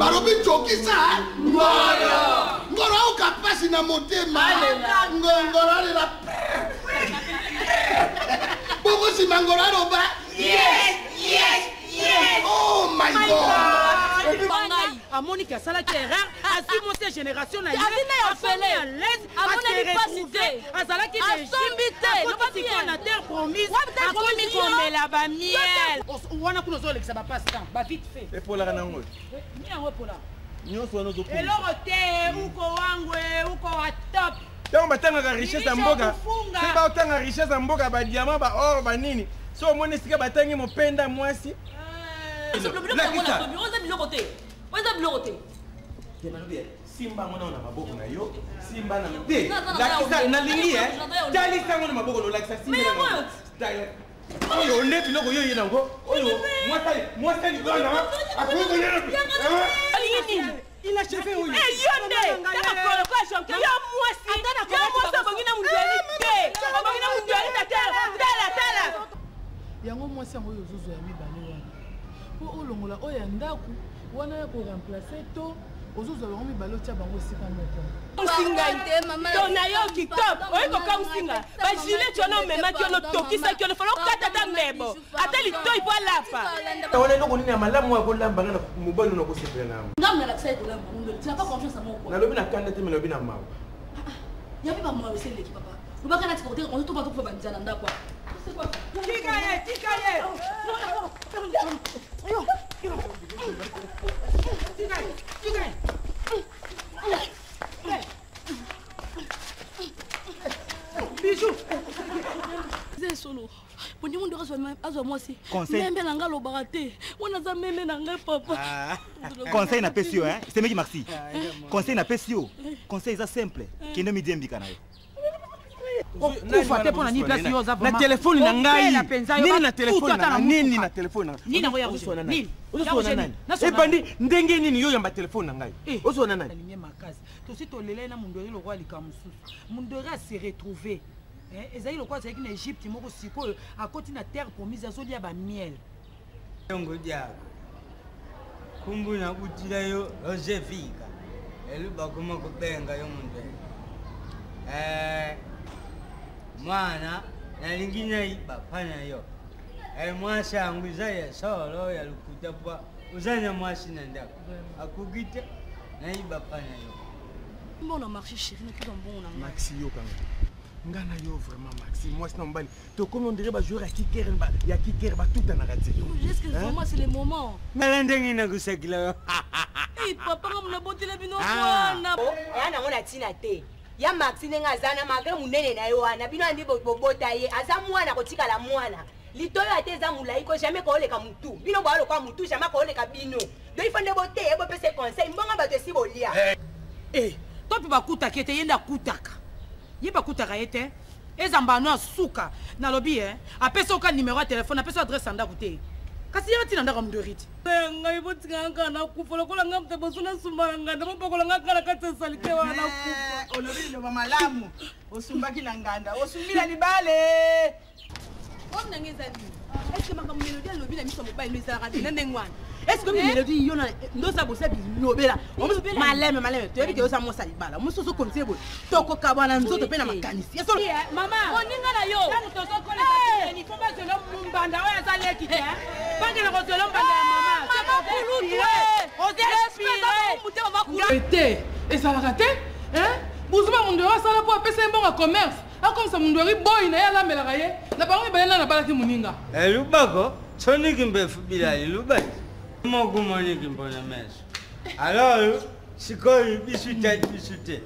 Barobi chokisa. Ngoro au kapasi na motema. Ngoro la. Bobo si mangoro ba. Yes. Oh my God. À Monica Salaki erreur, à si monter génération na appelé à l'aise, à mon cité, à Salaki de on a terre promise, à commis comme la bamiel. On a pour nous ça va pas ça, va vite fait. Et pour la ranango. Ni en pour là. Ni on soit nos autres. Et l'oroté ou ko wangwe ou ko top. Tant batanga la richesse en mboga. C'est pas autant la richesse en mboga ba diamant ba or ba nini. So moni sika batangi mo penda mwasi. Simba mwana na maboko na yo simba na mte lakisa na lingi tali sango na maboko no lakisa simba oyo ndepi loko yo yena ngo oyo mwasa ni bwana akongo yena il a chauffé oyo yonde ta ko ko jonka ya mwasi bangina munduali te bangina munduali tala yango mwasi yango yo zuzu ya mibale wana po olongola oyo ya ndaku wana ya ko remplacer to ozuzu yango mibale tia bango esika moko tona yo kitop oyeko ka usinga bajile tona omemaki ono tokisaki ono fala okata ta mebo ata litoi po alapa ona eloko nini ya malamu ya kolamba nga na mobali ono kosepela nango ngamna la tsaya kolamba mundo tu n'as pas confiance en moi quoi nalobi na kanda te me nalobi na mawa yapi ba mwa wese leki papa lubaka na tikote on to ba to fa banjana nda quoi c'est quoi tikaye Bijou. C'est solo. Pour nous de recevoir moi aussi. Même nanga lo baraté. On a za même nanga papa. Conseil na pesio hein. C'est meki merci. Conseil na pesio. Conseil ça simple. Kende mi diembika na yo. Kufa te pona ni place yo za na telefone na ngai nini na telefone na nini na telefone na nini na ya nini usona nani ebandi ndenge nini yo yamba telefone na ngai usona nani ni makazi to si to lele na mundori lo kwa likamusu mundori a se retrouver ezali lo kwa zaki na Egypte moko siko akoti na terre promise azoli ya ba miel ngo dia kumbuna kutila yo ozefika eluba kuma kubenga yo mundori mwana na lingine iba pana yo mwasi yangu izaya solo ya lukutapwa uzanya mwasi na ndako akugite na iba pana yo mbona marché chérie na tout bon na Maxi yo kanga ngana yo vraiment Maxi moi c'est mbali to comme on dirait ba joueur ya kicker ba tout na radio est-ce que vraiment c'est le moment melendengi na kusakila eh papa ngamna botile bino bwana yana ngona tina te ya Maxine ngazana magre munene na yo wana bino andi bobota ye aza mwana kotika la mwana litoyo ateza mulai ko jamais ko leka mutu bino balo kwa mutu jamais ko leka bino do ifande bote e bo pese conseil mbonga bato si bolia to pe bakuta kete yenda kutaka yeba kutaka yete ezambano asuka na lobi apesa oka numéro ya téléphone apesa adresse anda kute kasi yati nanda kam doriti ngai botinga ngana kufola kola ngamte bosuna sumba nganda mopokola ngakala katsa salike wana kufa olobi lo malamu osumbaki na nganda osumbila libale on nangeza ndi est-ce que mama melody alobi na miso mobile meza ka dina ndengwana est-ce que melody yona ndosa bosa bilobela maleme to yebi ke osa mosa libala mususu comme c'est bon toko kabana nzoto pe na makanisi yeso mama oninga na yo tangu tozo kola ni komba zelo mbanda oya zale kite bangela ko zelo mbanda mama ete ezalaka te buzuma mundu asala po apesa mbongo commerce comme ça mundu ari boy na yala melaka ye na bango balena na balaki muninga lubako soniki mbefu bila lubaki mogumoniki mbona meso alors sikoyi bisute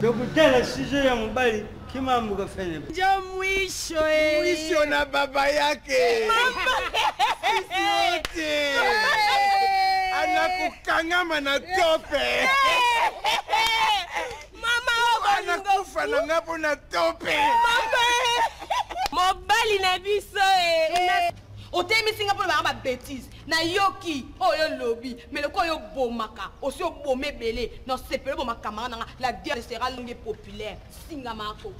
dokutela sizo ya mobali kimambo kafene njo mwisho mwisho na baba yake yote anakukangama na tope anakufa na ngapo na tope mobali na biso otemi singa po ba bêtise na yoki oyo lobi mais le ko yo bomaka osi obome belé non sepele bomaka manga la dia sera longue populaire singa mako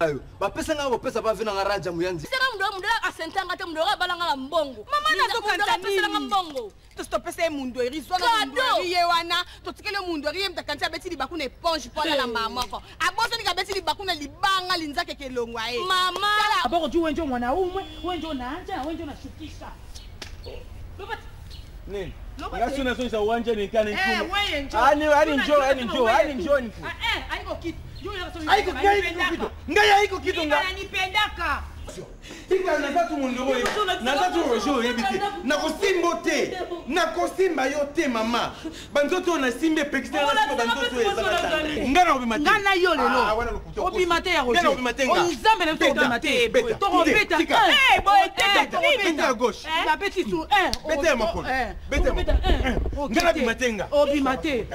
ayo bapesa nga bopesa ba vina nga raja muyanzi sera mundo asentanga te mundo balanga la mbongo mama nazo kantani la mbongo to pesa mundo rizwa mundo ye wana to tikele mundo riye mtakantia beti li bakuna éponge pour la mama ko abozo ni kabeti li bakuna libanga linzake kelongwa e mama aboko ju wenjo mwana umwe wenjo nanja wenjo na shukisha nini ngasi unasonisa uwanja nikane nkume wewe njoo ani njoo haiko kitu haiko kitu ngai haiko kitu ngai ananipendaka tika nazatu mundu oyo nazatu rojo yebite nakosimba te nakosimba yo te mama banzoto na simbe pekisa na banzoto ezala ngana obimate ngana yo lelo obimate ya rojo onzambe na to obimate to robeta boy bete à gauche la petite sous bete makolo bete ngana bimatenga obimate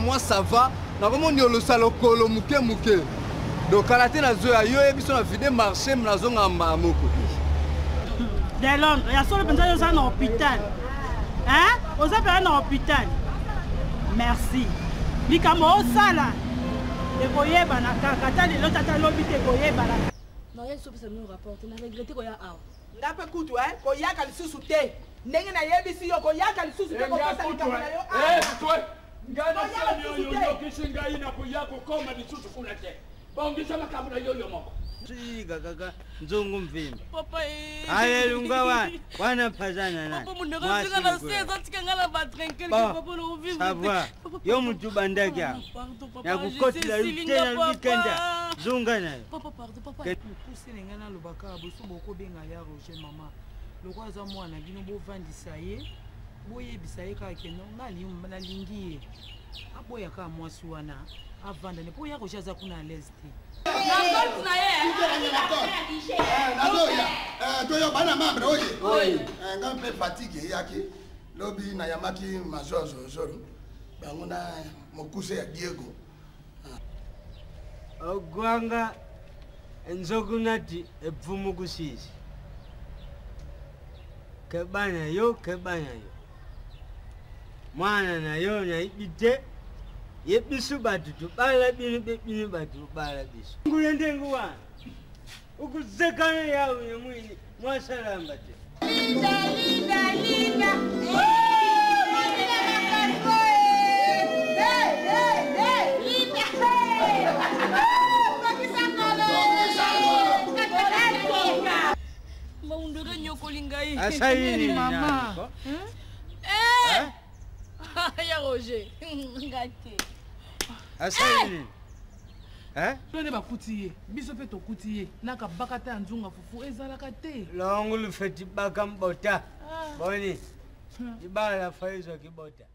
moi ça va nakomoni olosala okolo muke muke donc kalaté na zo ya yo ebiso na vide marché mnazonga moko de Londres ya solo penza yo za na hôpital hein oza pera na hôpital merci likambo osala ekoyeba na kaka ta lelo tata lobi te koyeba na non ya so pesa no rapport na regretter ko ya awa ngape kutu koyaka lisusu te ndenge na yebisi yo koyaka lisusu te kopesa likambo na yo ngana sani yo kisinga ina kuyako koma lisusu kuna te bongisa makambo na yo moko siga kaka nzungu mvimba papa ayelunga wana pazana na papa mundu kazinga na seza tikangala ba tranquille papa no vimba sawa yo mtu bandaki hapo ya kukotila tena weekenda zunga nayo papa pardon papa pousse ngana lobaka boso boko benga ya Roger mama lokwa za mwana bino bovandisa ye boyebisa ye kaka keno nalingi ye aboya ka mwasi wana avanda ne po ya Roger aza kuna l'aise te toyo bana mambre oye nga mpe fatigue yaki lobi na yamaki mazozo zoro bango na mokuse ya Diego ogwanga enzogunati epfumu kusisi kebana yo mwana na yo na ibite yebisu batu tubala binu batu bala bisu ngulende nguwa ukuzekana yawo yemwini mwasalamba te linda maundura nyokolingai asaini mama ya Roger ngate asaini Tone bakuti ye biso pe tokuti ye naka bakata nzunga fufu ezalaka te longu lufeti baka mbota boni ibala faizo kibota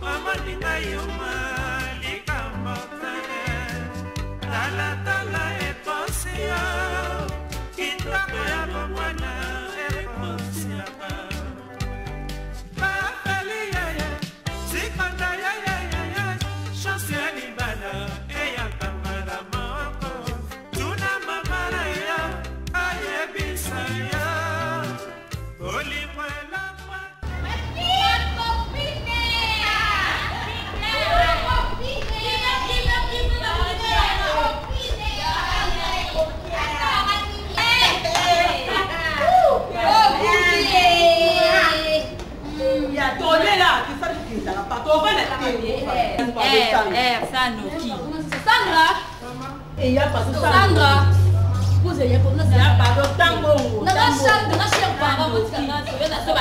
Mama Sanoki. Sandra. Et il y a pas de Sandra. Vous avez pas de tango. Na cher parent votre canal, ça va ça va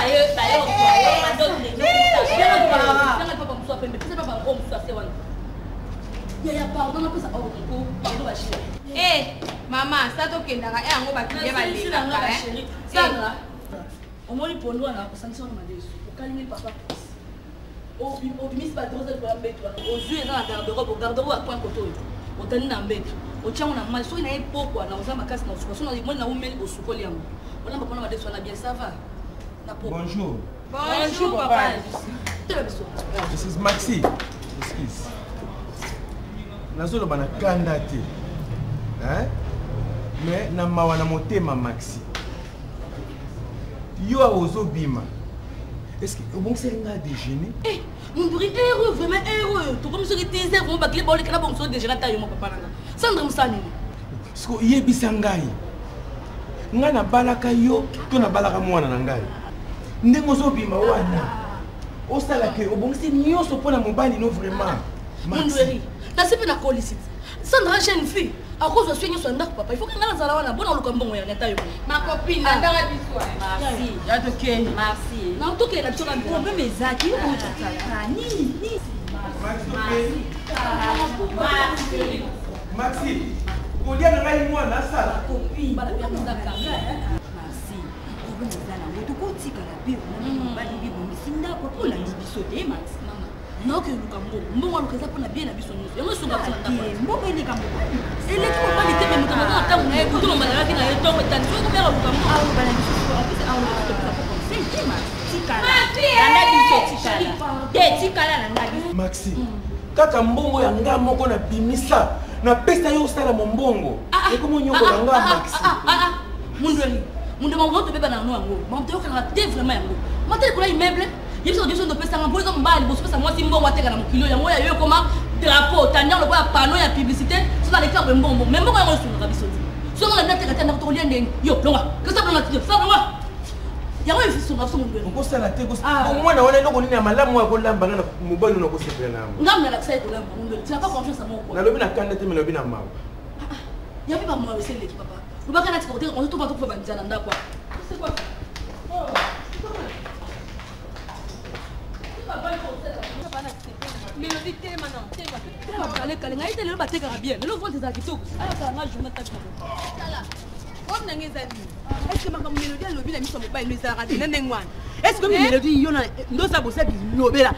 maman, ça te kendaka et ango bakile baleka. Sandra. Au moins pour nous on a sanction de madesu. Au calmer papa. Au bimis pas trop de problème toi. Aux yeux dans la garde-robe, au garde-robe à point côté. Au tani na mbeto. Au tient on a mal so ina epoko na oza makasi na suko. So na moi na umeli au suko liango. On a pas madesu na bien ça va. Bonjour. Bonjour papa. This is Maxi. Excuse. Nazolo bana kanda te. Hein? Mais na mawa na motema Maxi. Yo a ozo bima. Est-ce que bon c'est nga déjeuner? Eh, mon bourri heureux, vraiment heureux. Tout comme si tu étais bon bakle bolé kana bon so déjeuner ta yo mon papa nanga. Sandra musani. Sko yebisa ngai. Nga na balaka yo, to na balaka mwana na ngai. Ndengo zo bima wana. Osala ke obongisi nyoso pona mobali no vraiment. Mon bourri. Na sepe na colicite. Sandra jeune fille. À cause de ce que tu papa, il faut que tu aies un bon bon. Ma copine, merci. Merci. Non, tout est là. Tu as un problème, mais Zaki, Maxi, on dit à la moi la salle. Copine, merci. Non que nous cambo mbongo lokeza pona bien na biso nyuso yango sunga pona ndako mbongo ile cambo ele ki mobali te me mutu na ta na ekutu no mbala ki na yeto ko tani so ko mera lukambo awu bala biso ko apisa awu ko pesa ko conseil te ma tikala na biso tikala te tikala na ndabi Maxi kaka mbongo ya nga moko na bimisa na pesa yo sala mbongo e ko monyoko na nga Maxi mundu mbongo to beba na no yango mbongo to kana te vraiment yango mate ko la immeuble. Il y a des gens qui ont pour exemple, moi, si moi, je suis il y a comme drapeau, tanière, le panneau, il y a publicité, c'est dans les cas de bon. Même moi, je suis dans la vie. Si on a des gens qui ont yo, que ça peut être ça, il y a un fils sur la somme de l'eau. Ça la tête, au moins, on est là, on a moi, on a banane, mon bon, on a posé plein d'âme. Non, mais l'accès de l'âme, tu n'as pas confiance en moi. On a le bien à candidater, mais le bien à mal. Il n'y a pas moi, c'est l'équipe, papa. Nous ne pouvons pas être on ne peut pas tout faire dans quoi. C'est quoi? Mélodie t'es maintenant. Allez, allez, allez, allez, allez, allez, bien. Le vote des acquittés. Alors, ça va, je me tape. Est-ce que ma mélodie a levé la mission mobile nous a raté n'engwan? Est-ce que mélodie yona ndo sa bossa bi lobela?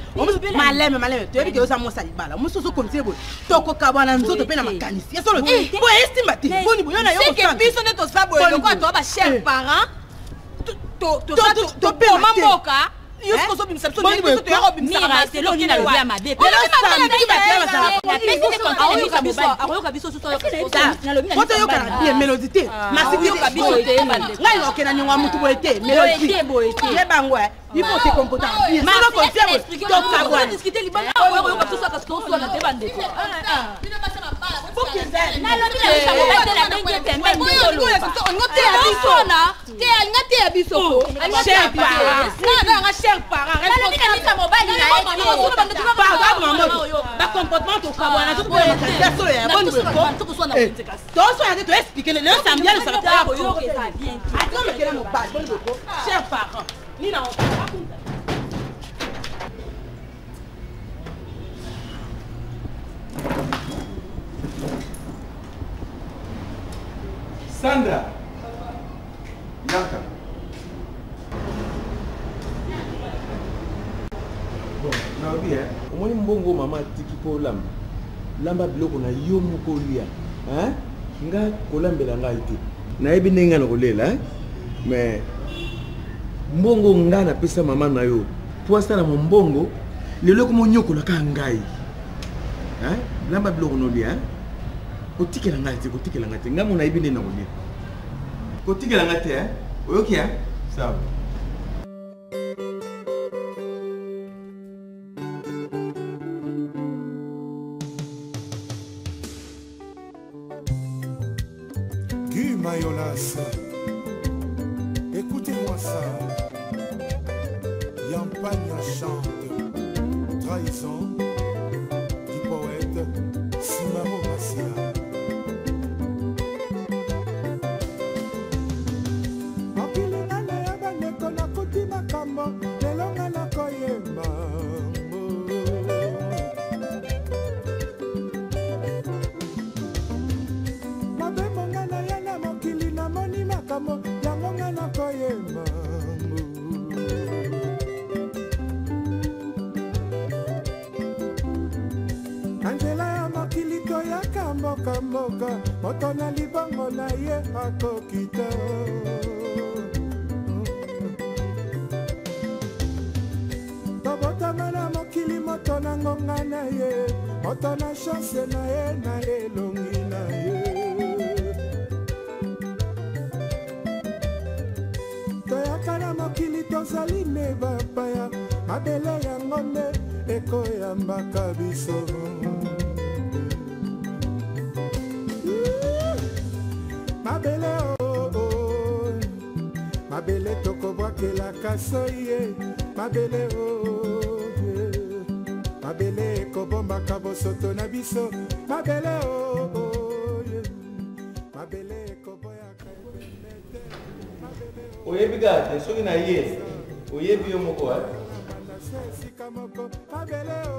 Maleme maleme. Tu as vu que ça mo sa libala. Mo soso comme c'est bon. Toko kabana nzoto pe na makanisi. Solo. Bo estimate. Boni boyona yo. C'est que biso ne to sa boyo ko to ba cher parent. To pe mamboka. Yo ko so bimisa so ni ko to yaro bimisa ba c'est l'homme qui na le bien ma bé. La peste de contrôle ka biso. Akoyo ka biso so to na lo bina. Koto yo kana bien mélodité. Masibi yo ka biso te. Ngai yo kena nywa mutu boete. Mélodité boete. Le bangwa. Il faut te comporter bien. Mais on continue. Donc ça va discuter libana. Akoyo ka biso ka so so na te bande. Faut que ça. Na lo bina sa mo ba la benje tembe ndolo. On te abiso na. Te ngate abiso ko. Cher parent. Na nga cher parent. Na bina ni sa mo ba ni na. Ba comportement to ka bwana to ko ya so ya bonne ko. To so na bonne kasi. To so ya te expliquer le samedi le ça va ko. Attends mais quel est mon bas bonne ko. Cher parent. Ni na on raconte. Sandra. Yaka. Bon, naobi omoni mbongo mama tiki po lamba. Lamba biloko na yo moko lia. Hein? Nga kolambela ngai te. Nayebi ndenge na kolela, mais mbongo nga na pesa mama na yo. Po asala mbongo, lelo ko monyokola ka ngai. Hein? Lamba biloko no lia. Kotikela ngai te, kotikela ngai te. Nga mo nayebi ndenge na kolela. Kotikela ngai te, hein? Oyoki hein? Sawa. Guy Mayolas, écoutez-moi ça. Yampagna chante, trahison, qui sika moka moto na libongo na ye akokita tobotama na mokili moto na ngonga na ye moto na chance na ye na elongi na ye toyaka na mokili tozali ne bapaya mabele yango nde ekoyambaka biso mabele o mabele tokobwakelaka soye mabele o mabele ekobombaka bosoto na biso mabele o mabele ekoboyaka oyebi kaka soki na ye oyebi yo moko esika moko mabele o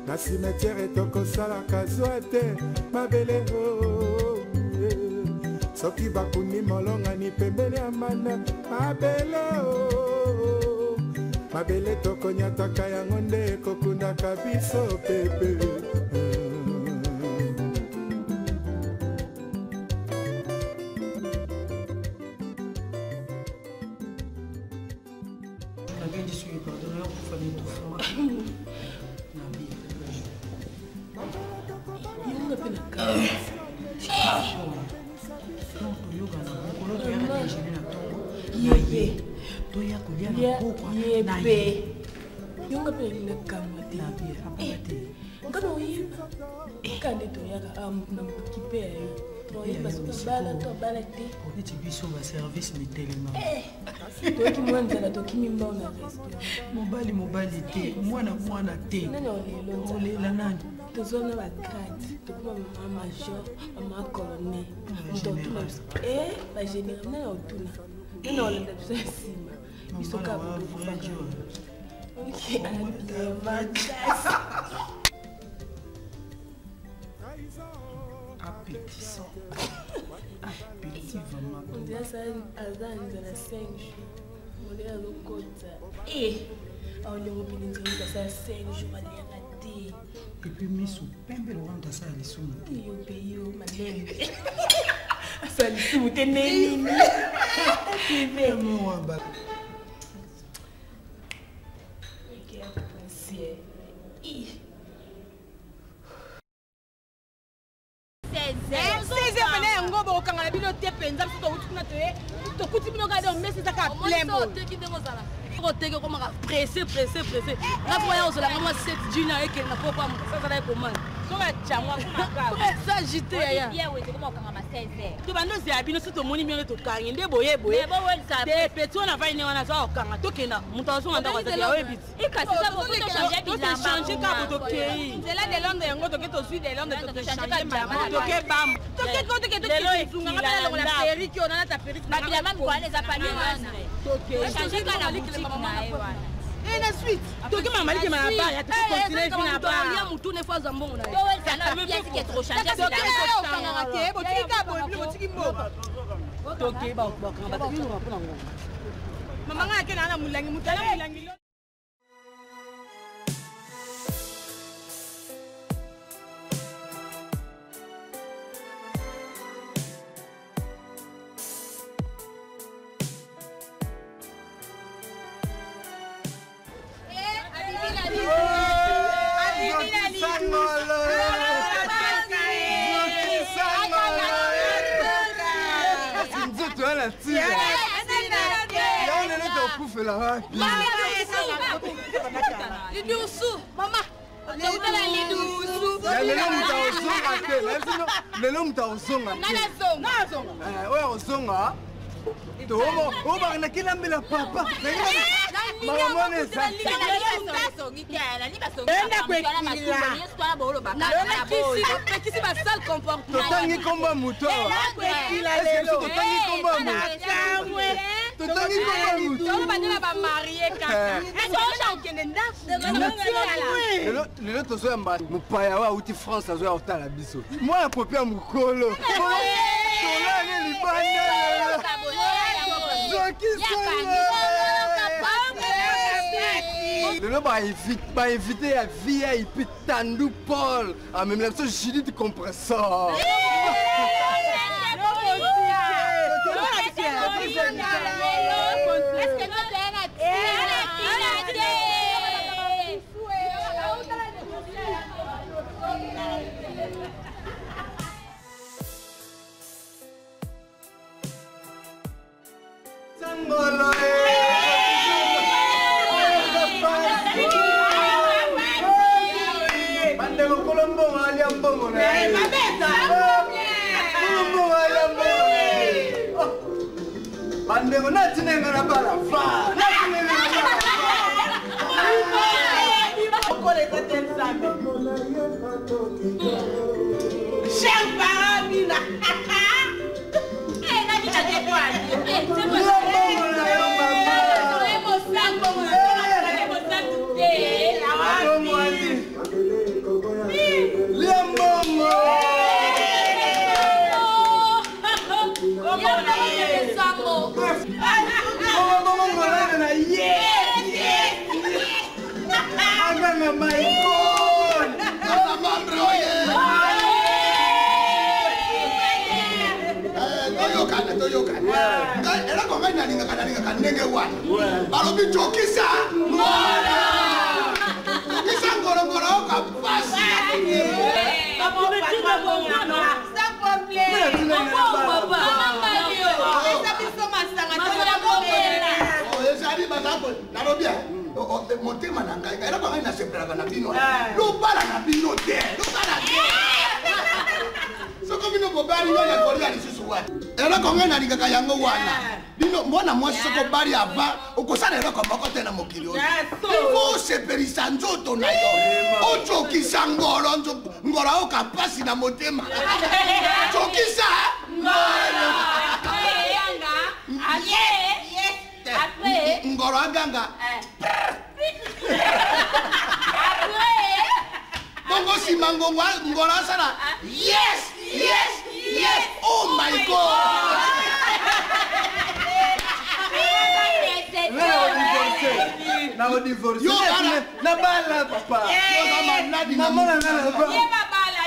na cimetiere tokosalaka zwa te mabele o soki bakuni molongani pembeni ya mana mabele o mabele tokonyataka yango nde ekokundaka biso pepe yonga pele lekama te ngano yimba kande toyaka na kipe ayo toyeba sobala to bala te neti biso ba service mitelema toki mwanzala toki mimba na restaurant mobali te mwana te nani olela nani tozona ba grade tokuma mama major mama colonel totuna ba général nani otuna nani olenda biso nsima biso ka ok, appétissant. Appétit vraiment. On dirait ça à 5 jours. On dirait à l'autre. On est mobilisé ça 5 jours à l'IRT. Et puis, mais sous pembe le rendre ça les sous. Yo paye madame. Ça les sous t'es né. Pressé. La fois, on se l'a vraiment 7 juniors et qu'elle n'a pas ça va comment. Ça agité aya. To bando se abino so to moni mi to kangi nde boye. Te peto na vai ne wana za okanga to kena muto so nganda kwa za oyebi. Ikasi ça beaucoup de changer bilamba. Changer ka boto kei. C'est là de l'onde yango to ke to suite de l'onde to changer bilamba. To ke bam. To ke ko to ke to sunga ngala la perruque on a ta perruque. Na bilamba kwa les apani wana. To ke changer ka la boutique na e wana. Et la suite. To ke mama ki mama ba ya to continuer vina ba. Ya mutu ne fois zambongo na. To we sana pièce qui est trop changée bilamba. Toke ba kanga ba bino rapona ngo. Mama ngake na mulangi mutala mulangi. lelo mutu aozonga ozonga obakanakelambela papa totangi komba mutu lelo tozoyamba mopaya oyo auti france azoya kotala biso mwana popi ya mokolo tolani libanda lelo bainvite ya VIP Tandu Paul amemela biso Julie du compresseur. Sangolo Bandego Colombo aliambongo na Colombo aliambongo Bandego natinenga na bala fa natinenga na bala okole kotel sambe Cher Barabina Era con gaina ninga kanenge wan. Balobi chokisa. Ngora. Chokisa ngoro ka pasi. Papa betina bonga. Sans problème. Papa. Esa biso masanga tola komela. Oh, esa ari bazako. Narobia. Motema nanga. Era con gaina sepraga na bino. Lo bala na bino te. Lo bala. Soko bino bobali ngana kolia lisusu wana. Era ko ngana lingaka yango wana. Bino mbona mwasi soko bali ava okosana era ko moko na mokili oyo. Ivo seperisa nzoto na yo. Ocho kisangoro ngora okapasi na motema. Chokisa ngoro. Après ngoro aganga. Bongo simango ngora sana. Yes. Oh my God. Na divorce. Yo na bala papa. Yo na manadi na mona na papa. Ye babala.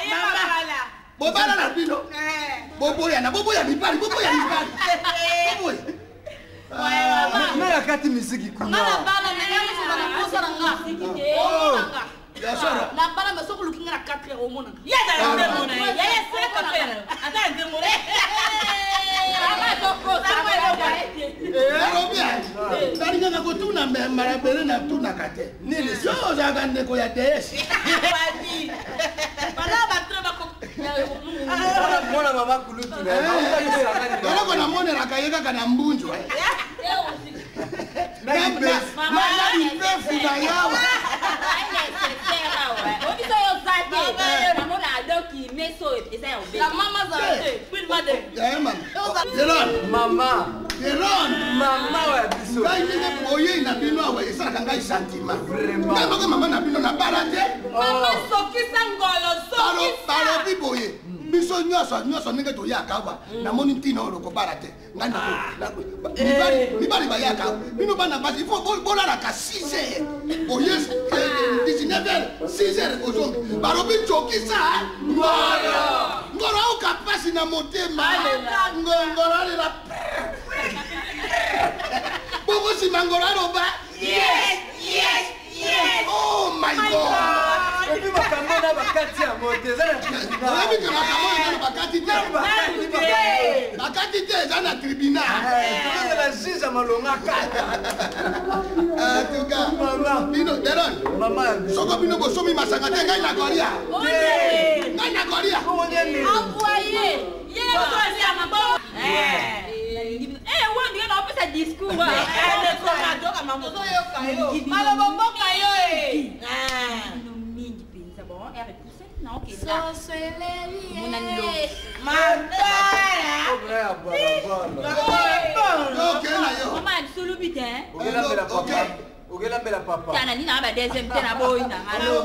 Bobala na bino. Boboya mibali. Boboya. Mera kati misiki kuna. Na bala na yamu na kosa na nga. Ya sora. Na bala masoko lukinga na 4 heures omona. Ya da ndemona. Ya sera kapela. Ata ndemona. Taringa na kotuna marabere na tuna kate. Nini sio zaga ndeko ya tesi. Bala batreba ko. Mwana mama kulutu na. Ndio na mone la kayeka kana mbunjo. Mama ni mrefu na yawa. Obiso yo zate. Mama na adoki meso eza yo be. La mama zate. Puis madame. Mama wa biso. Ngai nge boye na bino awe esaka ngai sentiment. Vraiment. Mama na bino na balade. Mama sokisa ngolo sokisa. Balo biboye. Biso nyoso ndenge toyaka awa. Namoni ntina oloko balade. Ngai na mibali bayaka. Bino bana basi il faut bolala ka 6 heures. Boye 19 heures, 6 heures aujourd'hui. Balo bichokisa. Ngoro ukapasi na motema. Ngoro la Bogo si mangoraro ba? Yes! Oh my God! Ebi makambo na bakati ya mote za na tribunal. Ebi ke makambo na bakati te. Bakati te za na tribunal. Tuko na juge malonga kaka. Tuka. Mama. Bino Deron. Mama. Soko bino bosomi masanga te ngai na Korea. Ngai na Korea. Envoyé. Ye bosomi ya mambo. Wandi na opesa discours. Ne koma doka mambo. Malobo mboka yo no mingi penza bon ere pousse na ok So soleil. Mona nilo. Mabara. Ok na yo. Mama solo bitin. Ogela bela papa. Kana ni na ba deuxième tena boy na alo.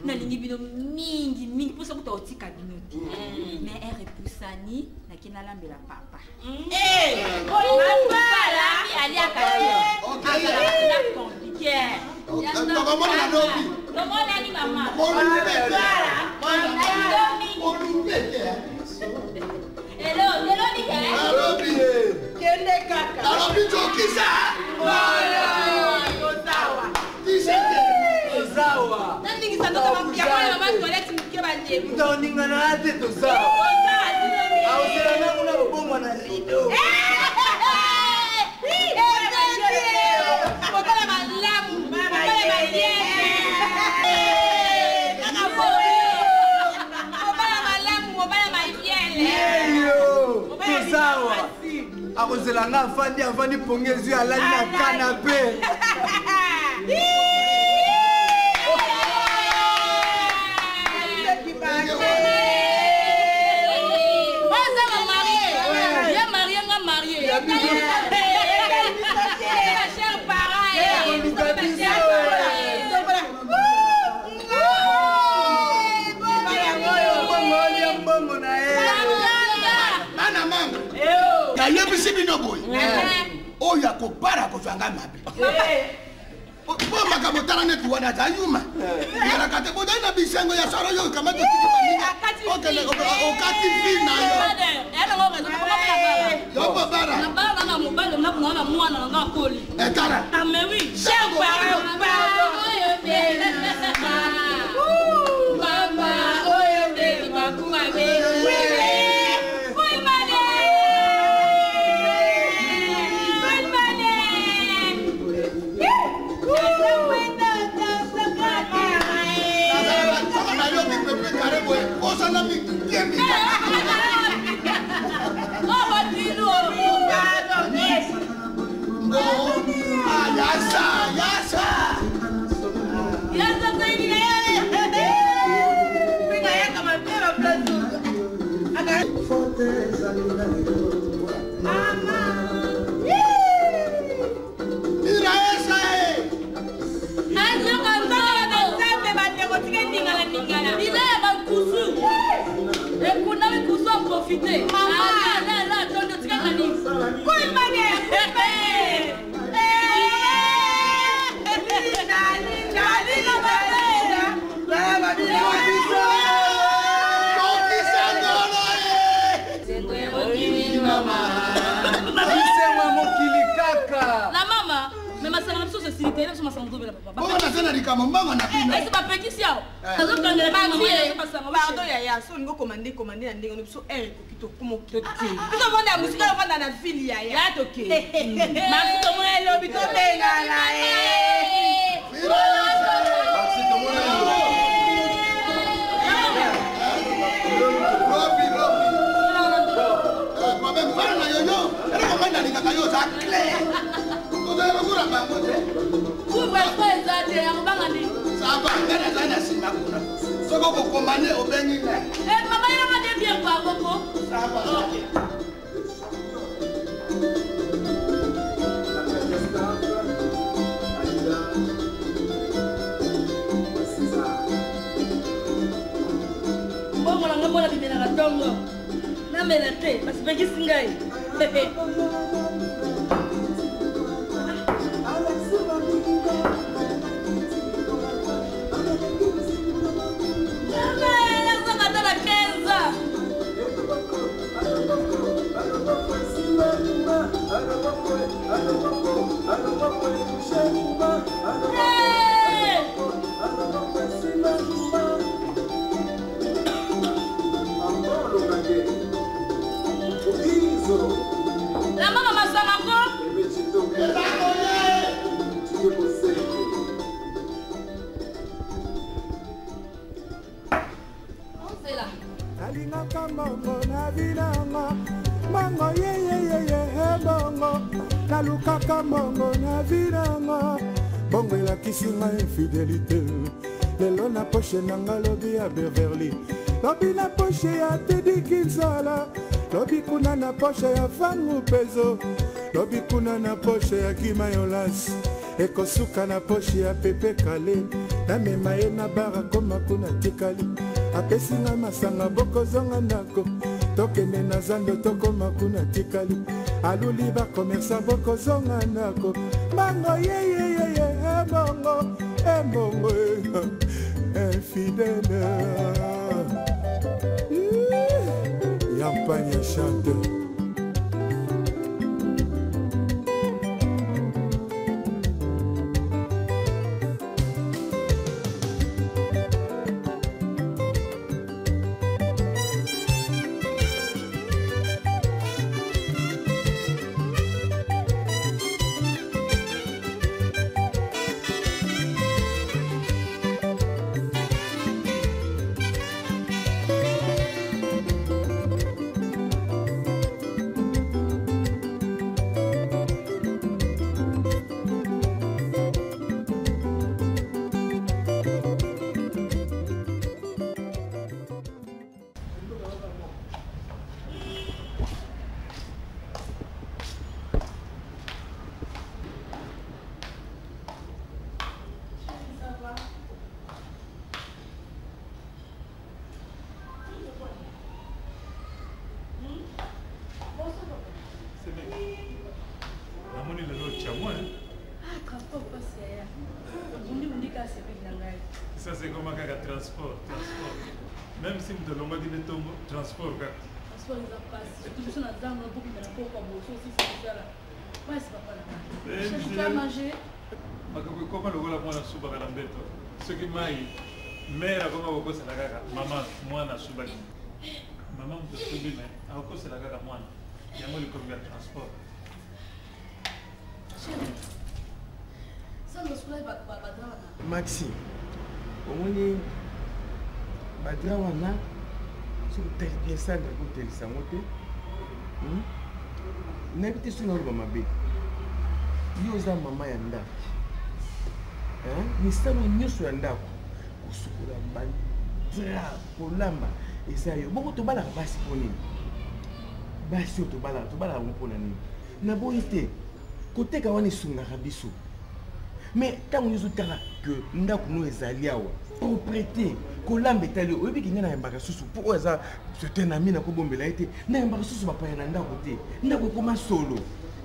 Na lingi bino mingi pour ça que otika bino. Mais ere poussani na kinala mbela papa. Ali akaya. akozelanga afandi pongezi alali na kanape yebisi bino boye oyo akopara kozwanga mabe po makambo tala neti wana aza yuma yalaka te bodai na bisengo ya soro yo kamata okende okati vi na yo bobara etara Pardon, Yaya, so nous commander la ndenge nous so un kokito comme kokito. Nous avons la musique on va dans la ville Yaya. Là OK. Maxi comment elle lobby to benga la Maxi comment lobby problème pas na yo. Elle comment na linga yo ça clair. Vous allez recours à ma moto. Vous pouvez ça te arubanga ni. Ça va ngana sana simakuna. Soko ko commandé au bengi. Maman il va bien quoi Coco. Ça va. OK. Mwana bimela katongo. Na mela te, basipeki singai. La mama masamako. Alingaka mongo na binanga mongo ye bongo nalukaka mongo na binanga bongo elakisi ngai infidélité lelo na poche nanga lobi ya Beverly lobi na poche ya Teddy Kinsala lobi kuna na poche ya Vangu Pezo lobi kuna na poche ya Kimayolas ekosuka na poche ya Pepe Kale namema ye na bara koma kuna tikali apesinga masanga bokozonga ndako tokende na zando tokoma kuna tikali aluli bakomersa bokozonga ndako bango ye bongo embongo infidèle Yampagne chante Ça c'est comme un transport. Même si vous avez dit transport. Transport, ils passent. Tout ça, on a beaucoup de temps pour aussi, c'est ça là. Ouais, c'est pas là. Je vais manger. Comment le voilà moi la soupe à l'ambeto? Ce qui m'a dit, mère comment vous c'est la gaga, maman moi la soupe. Maman vous soubi mais à quoi c'est la gaga moi. Il y a moi le combien de transport. Ça me soulève pas Maxi. Omoni badra wana sur tel bien ça de côté ça monte n'habite sur le mama be yo za mama ya ndako ni salo nyoso ya ndako kusukula bandra kolamba esa yo boko to bala basi ponini basi to bala mpona nini na boite côté ka wana sunga biso. Mais tant que nous avons que nous avons pour prêter, que l'âme est allée, au début, nous avons pour ça, c'est un ami qui a été nous avons côté, nous avons commencé solo.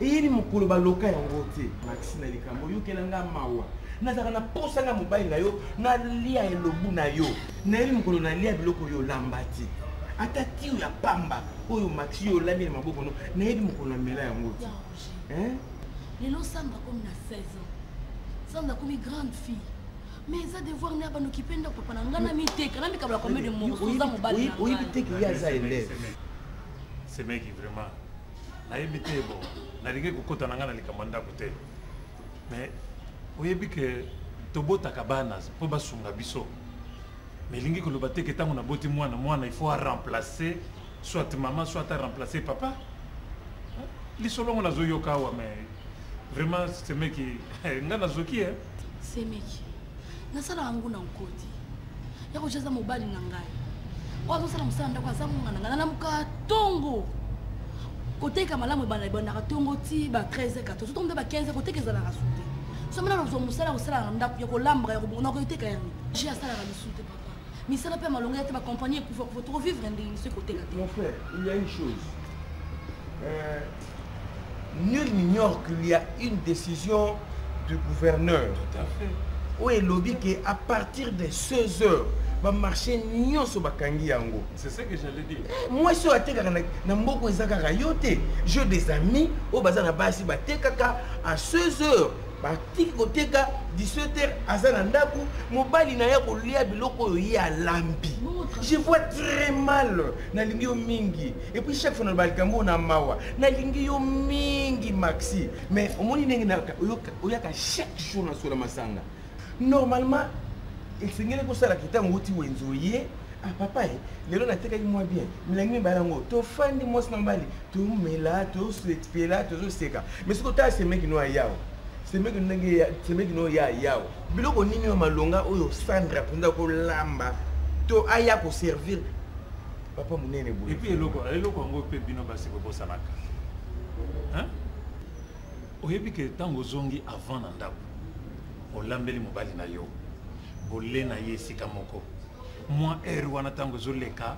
Et il m'a dit que local en côté, Maxime Nalikambo, yo kelanga mawa. Nous avons posé un mobile na yo, na lia et le bout na yo. Na eu mko na lia biloko yo lambati. Atati ya pamba, oyo Maxi yo lami na maboko no, na eu mko na mela ya ngoti. Hein? Les lots semblent comme na 16 ans. Ça on a comme une grande fille. Mais ça devoir n'a pas nous qui peine papa n'angana mité kana mi kabla combien de morceaux dans mon bal. Oui, peut-être qu'il y a ça élève. C'est mec vraiment. Na yebité bon. Na lingi kokota nangana likamanda côté. Mais oyebi que tobota kabana po basunga biso. Mais lingi ko lobate que tango na boti mwana il faut remplacer soit maman soit remplacer papa. Li solo on la zoyoka wa mais vraiment c'est mec qui ngana zoki hein. C'est mec. Na sala yangu na nkoti. Ya kucheza mobali na ngai. Wazo sala msanda kwa zangu ngana na mukatongo. Côté kamalamu bana bana katongo ti ba 13 14 tombe ba 15 côté ke zala rasute. So mena na zo musala usala nda ku ko lambra ya ko na ko iteka yani. J'ai sala na bisute papa. Mais ça la paix malonga te ba compagnie pour trop vivre en ce côté là. Mon frère, il y a une chose. Nul n'ignore qu'il y a une décision du gouverneur. Tout à fait. Où est lobby qu'à partir de 16 heures, va marcher nyonso bakangi yango. C'est ça que j'allais dire. Moi je suis na mboko ezaka yote. J'ai des amis au bazana basi batekaka à 16 heures. Batiki koteka 17 heures azana ndaku mobali na ya kolia biloko ya lambi. Je vois très mal na lingi mingi et puis chaque fois na balikambo na mawa na lingi mingi Maxi mais au moins ningi na oyaka chaque jour na sola masanga. Normalement il s'engage ko sala kitango uti wenzoye ah papa lelo nateka moi bien milangi barango to fandi mos na mbali to mela to sweatpela to seka mais ce que tu as c'est mec no yao c'est mec no ya yao biloko nini wa malonga oyo Sandra punda ko lamba to aya ko servir papa munene boy et puis eloko ngo pe bino basi ko bosanaka hein oyebi ke tango zongi avant na ndako olambeli mobali na yo bolena yesika moko moi wana tango zoleka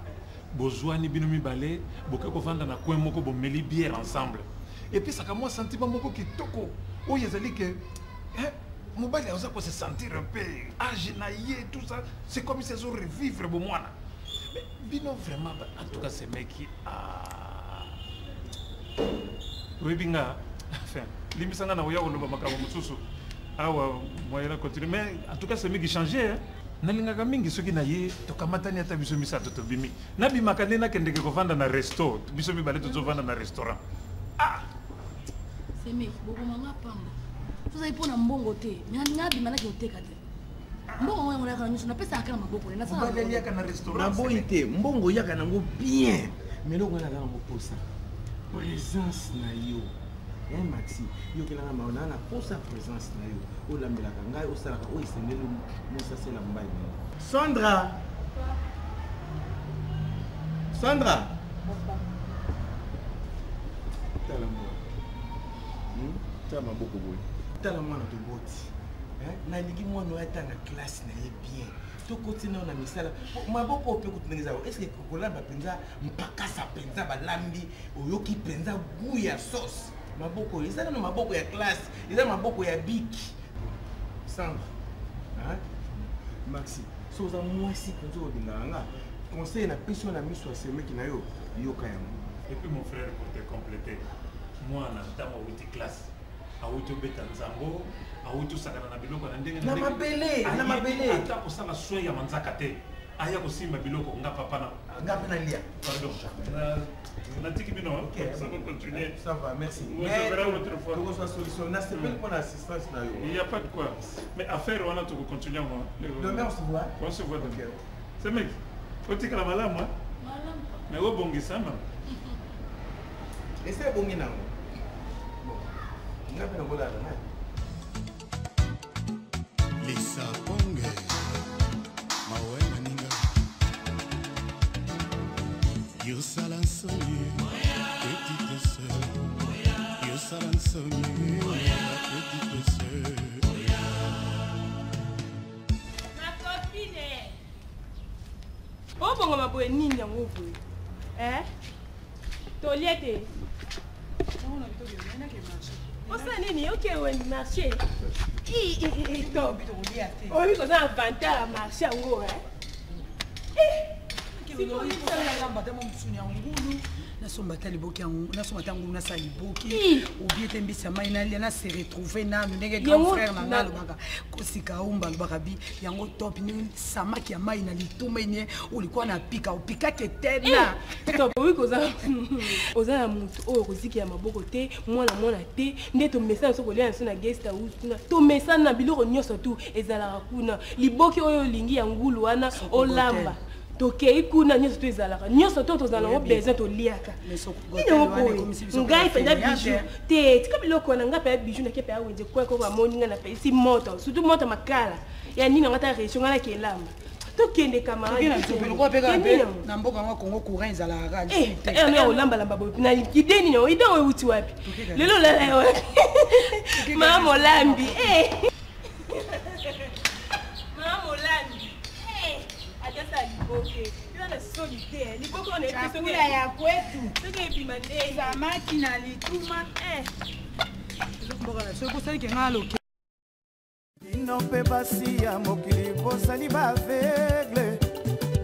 bozwani bino mibale boke ko vanda na coin moko bomeli bière ensemble et puis ça ka moi sentiment moko kitoko oyo ezali ke mobile ça pour se sentir un peu âge naïe tout ça c'est comme si ils revivre bon moi mais bino vraiment en tout cas ces mecs qui oui binga enfin limisanga na oya koloba makambo mususu awa moyela continuer mais en tout cas ces mecs qui changer hein nalingaka mingi soki na ye tokamatani ata biso misato tobimi nabimaka nde nakendeke kovanda na resto biso mibale tozovanda na restaurant seme bokomanga pamba tozali mpo na mbongo te nabimanaki oteka te mbongo ngo yango nyonso napesaka na maboko aliaka na restaurant naboyi te mbongo yaka nango bien meloko naka nango posa présence na yo Maxi, yo kelanga maona na posa présence na yo olambelaka ngai osalaka oyo esengeli mosasela mbai Sandra tala mwana tala maboko boye tala mwana toboti nalingi mwana oyo ata na classe na ye bien tokoti nao na misala maboko ope kutundengeza yo eske kolamba mpenza mpakasa mpenza balambi oyoki mpenza gu ya sauce maboko eza na maboko ya classe eza maboko ya biki Sandra Maxi soza mwasi kunzo odingaka nga conseil na pesi na miso asemeki na yo yoka yango et puis mon frère pour te compléter mwana ntango awuti classe awuti obeta nzambo awuti osakana na biloko na ndenge na mabele ata kosala soin ya manzaka te aya kosimba biloko nga papa na nga mpe na lia pardon natiki bino ça va continuer ça va merci on se verra une autre fois tu reçois solution na s'appelle pour l'assistance na yo il y a pas de quoi mais affaire on a tout continuer moi demain on se voit donc c'est mec otika la malamu mais au bongi sama essaye bongi nango nga mpe na bola na Lisa Ponge Mawe Maninga Yosala Nsonye Petite sœur Yosala Nsonye Petite sœur Ma copine Oh bongo maboye nini yango boye Toliete Osa nini okewe ni marché oyebi koza na vante ya marché yango nasombata liboki yango nasombata ngulu nasala liboki obie te mbisi ya mai nalia nase retrouve nanu ndenge grand frère na nga alobaka kosika aumba alobaka bi yango top ni samaki ya mai na lituma ine olikuwa na pika opikake tena oyi oza na motu oyo koziki ya maboko te mwana te nde tomesana so kolia naso na guest house kuna tomesana na biloko nyonso tu ezalaka kuna liboki oyo olingi ya ngulu wana olamba tokei kuna nyonso to ezalaka nyonso to tozala nango besoin toliaka ngai mpenza bijou te tika biloko wana ngai mpenza bijou nake mpenza wenze kweko bamoni ngai na pesi moto surtout moto makala ya nini yango ata région ngai nake elamba tokende camarade na mboka yango Congo courant ezalaka no olambalamba boye na likide nini ide oyo euti wapi lelo olala wapi mama olambi mama olambi atasa liboke yona solitaire liboke on est chakula ya kwetu soki ebima nde samaki na lituma mboka na soki osali ke ngalo bino mpe basi ya mokili bozali baavegle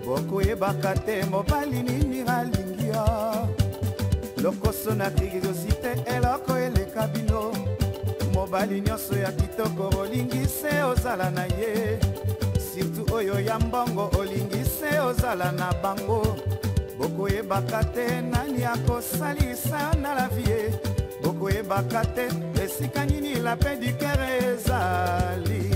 bokoyebaka te mobali nini alingi yo lokoso na curiosité eloko eleka bino mobali nyonso ya kitoko olingi se ozala na ye surtout oyo ya mbongo olingi se ozala na bango bokoyebaka te nani akosalisa na la vie bokoyebaka te esika nini la paix du cœur ezali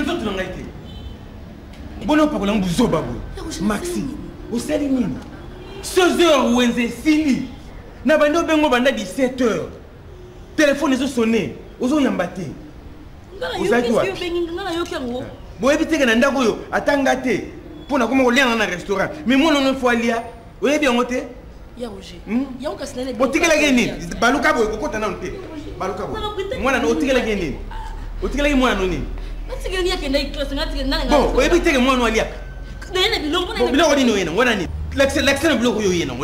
nzoto na ngai te bona opakola ngo buzoba boye Maxi osali nini 16h wenze esili na bandi obengo banda 17h téléphone ezosone ozoyamba te ozalaki wapi boyebi teke na ndako oyo atanga te mpo na koma kolia na restaurant mais mwana ono fo alia oyebi yango te otikelaki nini baluka boye kokota nano te baluka boye mwana otikelaki nini otikelaki mwana no nini bon oyebi teke mwana aliaka biloko nini oyena ngwana nini lakisa na biloko oyo oyena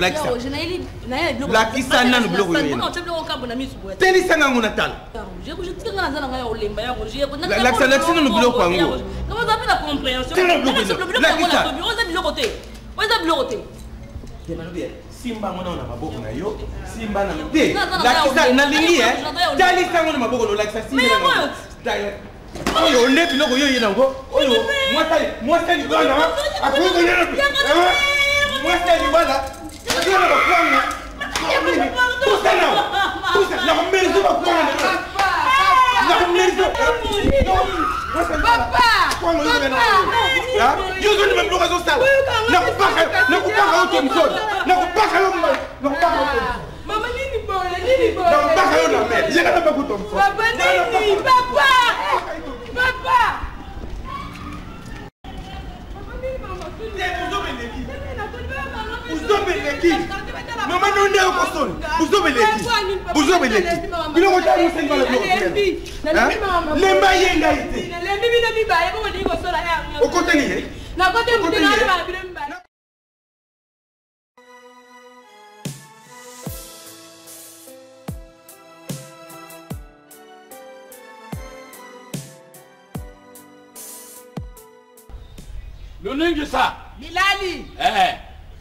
lakisa nano biloko oyo oyena telisanga yango na tala lakisa nano biloko yango simba ngona na maboko na yo simba na te lakisa nalingi talisango na maboko no lakisa simba oyo nde biloko oyo oyena ngo oyo mwasa libala akoyoko yena mwasa libala akona bakwanga pusa nao pusa na kumerizo bakwanga na kumerizo papa yuzo ni mbiloko zo sala nakupaka uto msoni nakupaka yo mama nini bole nakupaka yo na mère yeka na bakuto msoni papa nini papa uzobeleki mama nonde okosoni uzobeleki biloko ta museni bala biloko lemba yenga ite okoteni ye luningisa Bilali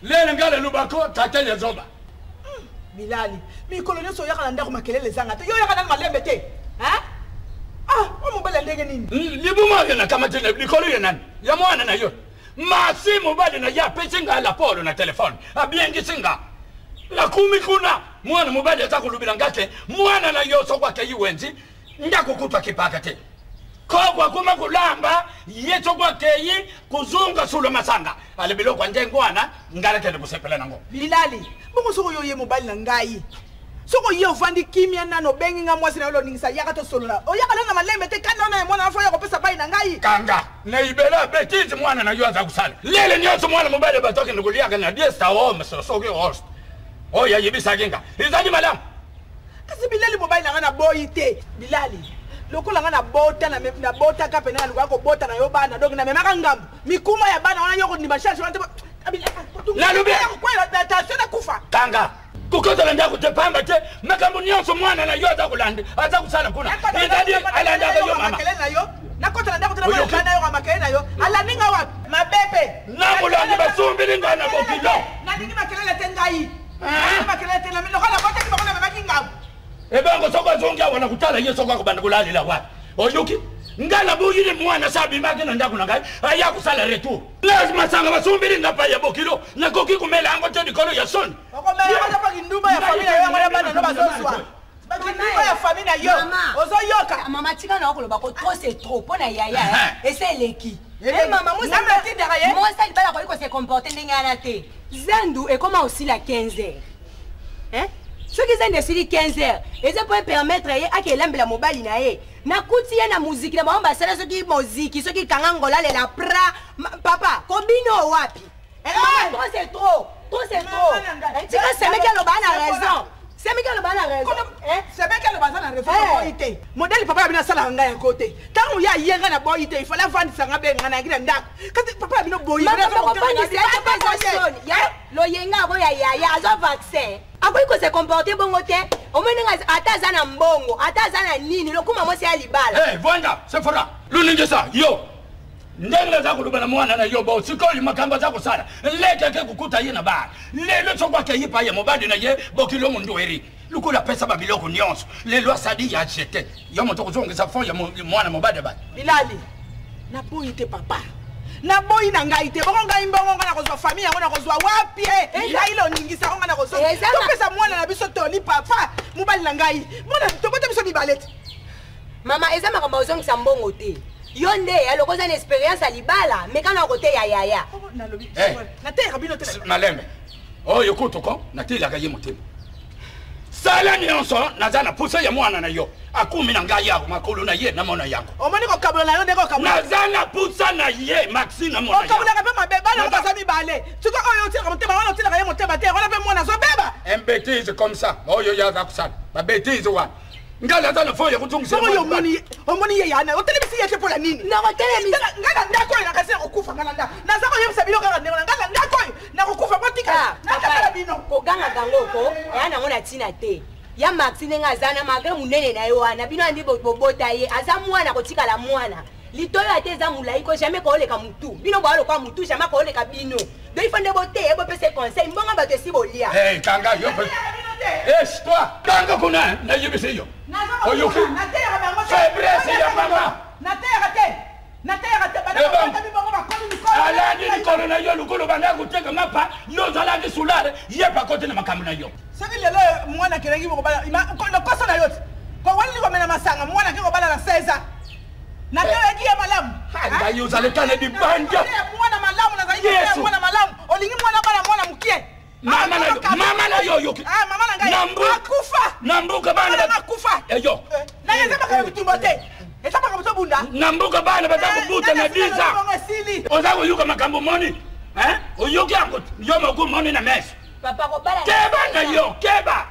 lele ngale lubako tatenya zoba Bilali mikolo nyonso oyaka ndako makelele zanga te yo yaka na malembe te omobali ndenge nini libuma yena kama tena likolo yena ya mwana na yo masi mobali na ya pesinga la polo na telefone abiengi singa la kumi kuna mwana mobali atakulubila ngake mwana na yo sokwa ke yiwenzi ndako kutwa kipaka te kwa kuma kulamba yeto kwa keyi kuzunga sulo masanga alibilo kwa njengwana ngarekele kusepela nango Bilali bongo soko yo ye mobali na ngai soko ye ofandi kimia nano bengi nga mwasi na yolo ningisa yaka to solola oyaka na malembe te kana na mwana afo ya kopesa bai na ngai kanga na ibela betizi mwana na yo aza kusala lele nyoso mwana mobali batoke nguliaka na diesta home so ke host oya yibisa kinga izani malam kasi Bilali mobali na ngana boyi te Bilali lokola nga na bota na bota ka pena luka ko bota na yo bana donc na memaka ngambo mikuma ya bana wana yoko ni bashashi wana la lube kwa ta sena kufa kanga kukoza nda kutepamba te makambo nyonso mwana na yo azakulande azakusala kuna ndadi alanda ko yo mama na yo nakota nda kutela bana yo makelele na yo ala ninga wapi mabepe na mulandi basumbi ngana bokilo na ningi makelele te ngai makelele te na mino kala bota ki bakona memaki ngambo ebango sokwa zongia wana kutala yeso kwa kubanda kulalila wapi oyuki ngala buyile mwana sabi magina ndakuna ngai aya kusala retu lazima sanga basumbiri ngapa ya bokilo na koki kumela ango tedi kolo ya son okomela hata kindumba ya familia yo ngala bana no bazoswa kindumba ya familia yo ozoyoka mama tika na okolo bako trop c'est trop pona yaya et c'est leki mama musa musa libala ko iko se comporter ndengana te Zandu et comment aussi la 15h ce qui est décidé 15h et ça peut permettre à que l'emble la mobile nae na kutia na musique na ba sala ce qui musique ce qui kangangola la pra papa kobino wapi maman trop c'est trop tu vois c'est mec qui a raison c'est mec qui a raison c'est mec qui a raison modèle papa bina sala nga ya côté tant ya yenga na boy il fallait vendre sanga benga na ngira ndako kasi papa bino boy ya lo yenga ko ya azo vaccin ako iko se comporter bongo te omenenga ata na mbongo ata na nini lokuma mwasi ya libala vanda c'est fora luningisa yo ndengela za kulubana mwana na yo bo sikoli makamba za kusala leke ke kukuta yena ba lelo sokwa ke yipa ye mobadi na ye bokilo mundu eri lukula pesa babiloko nyonso lelo asadi ya jete yo moto kuzongeza fond ya mwana mobadi ba Bilali na boyi te papa na boyi na ngai te boko ngai mbongo ngana kozwa famille yango na kozwa wapi ngai lo ningisa ngana kozwa to pesa mwana na biso toni papa mobali na ngai mwana to bota biso bibalete mama eza makamba ozongisa mbongo te yo nde alokoza na experience ya libala mekana kote ya na te kabino te malembe oyo kutuko na tela ka ye motema sala nyonso naza na pusa ya mwana na yo akumi na ngai yako makolo na ye na mona yango omoni ko kabula na yo ndeko kabula naza na pusa na ye Maxi na mona yango kabula ka pe mabeba na ko sami bale tuko oyo tira motema wana tira ye motema te wana pe mwana so beba un bêtise comme ça oyo ya za kusana ba bêtise wa ngala za na fo ya kutungisa omoni ye yana otelebisi yete pola nini na otelebisi ngala ndako na kasira okufa ngala nda naza ko yebisa bilo ngala ngala ndako na okufa botika na kala bino ko ganga gangoko yana ngona tina te ya Maxi nenga zana magre munene na yo wana bino andi bobota ye aza mwana kotika la mwana litoyo ateza mulai ko jamais ko oleka mutu bino bo alokwa mutu jamais ko oleka bino do ifande bote ebo pese conseil mbonga bato si bolia kanga yo toi kanga kuna na yebise yo oyo ki faiblesse ya mama na terre te bana ko bibongo ba komi ni ko ala ni ko na yo lukolo bana kuteka mapa yo zala ki sulare yepa kote na makamu na yo sabi lelo mwana kerengi ko bala ko kosa na yote ko wali ko mena masanga mwana ke ko bala na 16 na terre ki ya malamu hanga yo zale tane di banja mwana malamu na zaidi mwana malamu olingi mwana bala mwana mukie mama na yo yoki mama na ngai akufa nambuka bana akufa eyo na yeza baka bitumba te esa baka butobunda nambuka bana batakubuta na visa ozako yuka makambo moni oyoki ako yo maku moni na mes papa ko bala keba na yo keba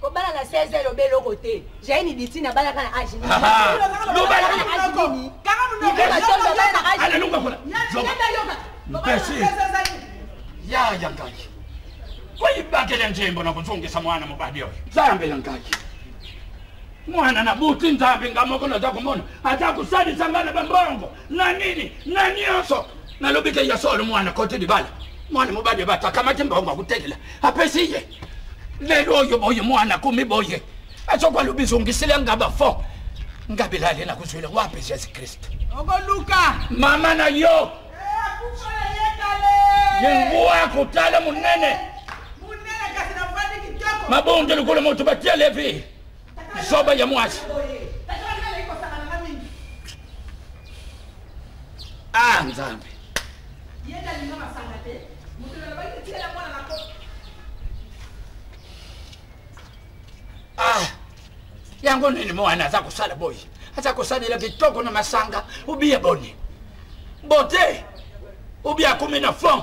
ko bala na 16 lo belo kote jaini bitina bala kana age ni lo bala ni kama mno ala lunga kula mpesi ya yangaji wayibakele njembo nakuzungisa mwana mubadi oyo zambe yangaji mwana na buti nzambe ngamoko nazakumona atakusadisa ngana bambongo na nini na nyonso nalobike yasolo mwana kote dibala mwana mubadi batakamati mbongo akutekela apesiye lelo oyo boye mwana kumi boye achokwalubizungisile ngaba fo ngabilale nakuzwile wapi Yesu Kristo ogoluka mama na yo yenguwa kutala munene mabonde lukule moto batia levi soba ya mwasi nzambe yango nini mwana aza kusala boy aza kusalila kitoko na masanga ubia boni bote ubia kumi na fon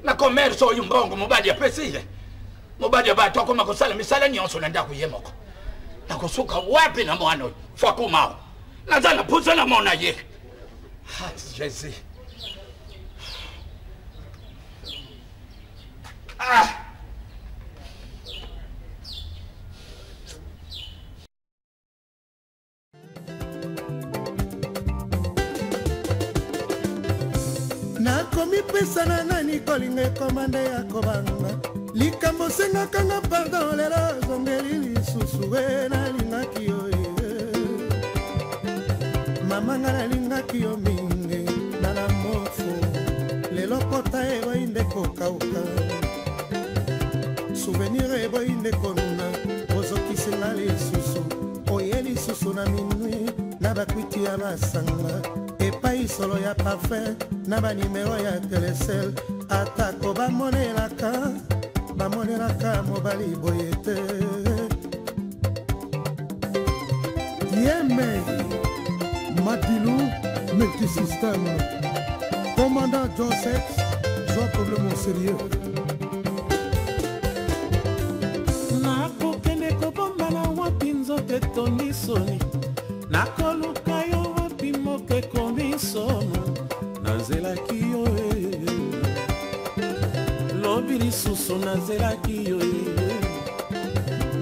na commerce oyo mbongo mubadi ya pesile mubadi ya batoko makusala misala nyonso na ndaku yemoko na kusuka wapi na mwana oyo fwa kumao nazana pusa na mona ye Jésus nakomi pesa na nani kolinga komande ya kobanga likambo sengakanga pardon lelo zongeli lisusu nalingaki yo mama nga nalingaki yo mingi nala mofo lelo kota eboyi nde kokauka souvenir eboyi nde konuna ozokisinga lisusu oye lisusu na minui na bakwiti ya masanga epai solo ya parfum na banimero ya telesel atako bamonelaka mobali boye te Yeme Madilu Multisystème Commandant Joseph soit problème au sérieux nakokende kobomba na wapi nzoto etondi soni nakoluka yo wapi moke ekomi somo nazelaki yo lobi lisusu nazelaki yo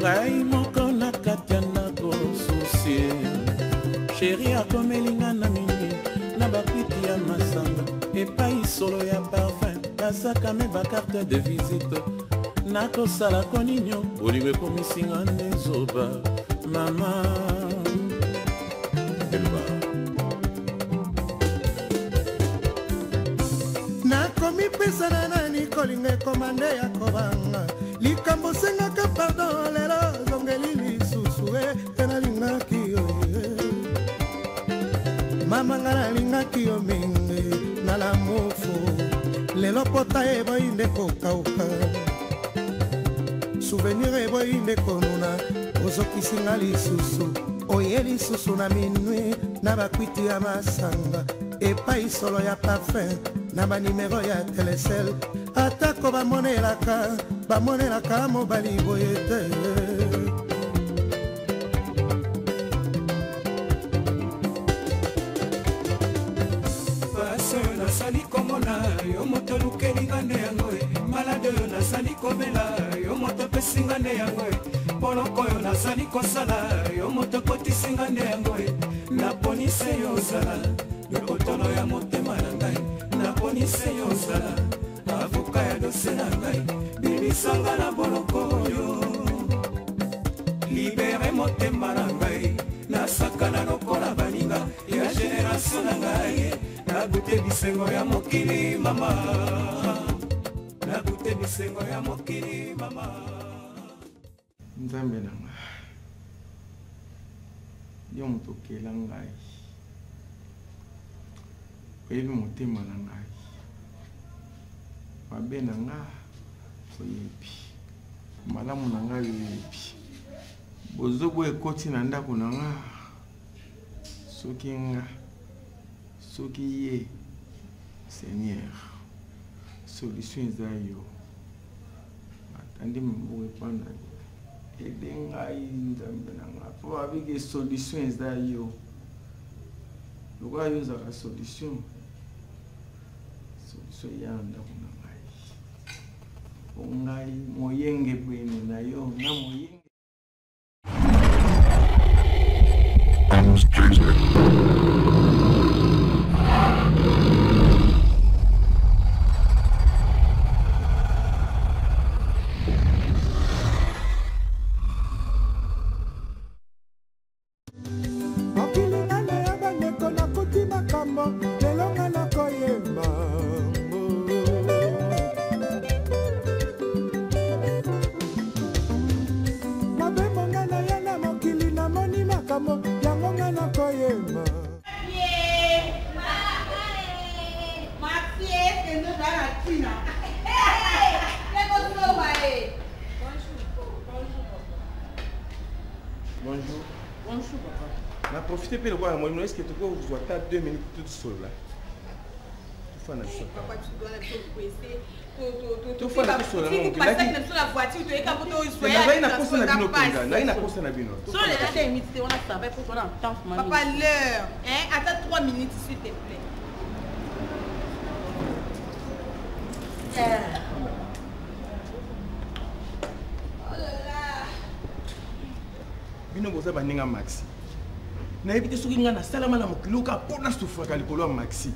ngai moko na kati ya ndako susie sheri akomelinga na mingi na bakwiti ya masanga epai solo ya parfum basakame bakarte de visite nakosala ko ninyo bolingo ekomisinga nde zoba mama nakomi pesa na nani kolinga ekomande ya kobanga likambo sengaka pardon lelo zongeli lisusu nalingaki yo mama nga nalingaki yo mingi nala mofo lelo pota eboyi nde kokauka souvenir eboyi ndekonuna ozokisinga lisusu oye lisusu na minui na bakwiti ya masanga epai solo ya parfum na banimero ya telesel atako bamonelaka mobali boye te pase nasali komona yo moto lukelinga nde yango malade oyo nasali komela yo moto pesinga nde yango poloko oyo nasali kosala yo moto kotisinga nde yango naponise yo ozala lokotolo ya motema na ngai naponise yo ozala avoka ya dose na ngai bimisanga na boloko oyo libere motema na ngai nasakana lokola baninga ya generatio na ngai nagute bisengo ya mokili mama nagute bisengo ya mokili mama nzambe na ngai yo moto okela ngai oyebi motema na ngai mabe na nga oyebi malamu na ngai oyebi bozobo ekoti na ndako na nga soki ye Seigneur solution eza yo atandi mboka epanda ede ngai nzambe na nga po babiki solution eza yo lokola yo ozaka solution ya ndako na ngai po ngai moyenge bwene na yo na moyenge est-ce que tu peux vous attendre 2 minutes tout seul là? Tu fais ça. Papa, tu dois la pressé. Tu fais la chose là. Tu passes sur la voiture, tu es capable de soigner. Il y a une course na bino penga. Il y a une course na bino. Sur les 2 minutes, on a travaillé pour qu'on entende maman. Papa, l'heure. Hein, attends 3 minutes s'il te plaît. Oh là là. Bino boza baninga maxi. Na éviter soki nga na salama na mokiloka pona souffraka likolo ya maxi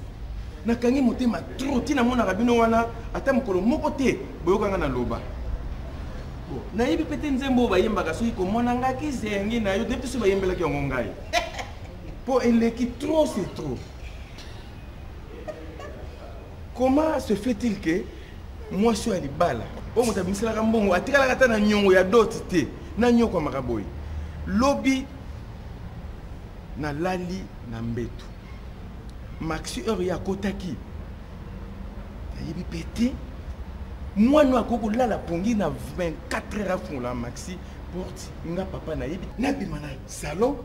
nakangi motema trop tina mona rabino wana ata mokolo moko te boyoka nga na loba bon nayebi pete nzembo bayembaka soki komona nga kizengi na yo depuis so bayembelaki yango ngai po eleki trop c'est trop. Comment se fait-il que moi je suis à libala o moto abimiselaka mbongo atikalaka ata na nyongo ya doti te na nyoko makaboy lobi na lali na mbetu maxi heure ya kotaki ayebi pete mwana akoko lala pongi na 24 heures afungola maxi porte nga papa nayebi nabima na salon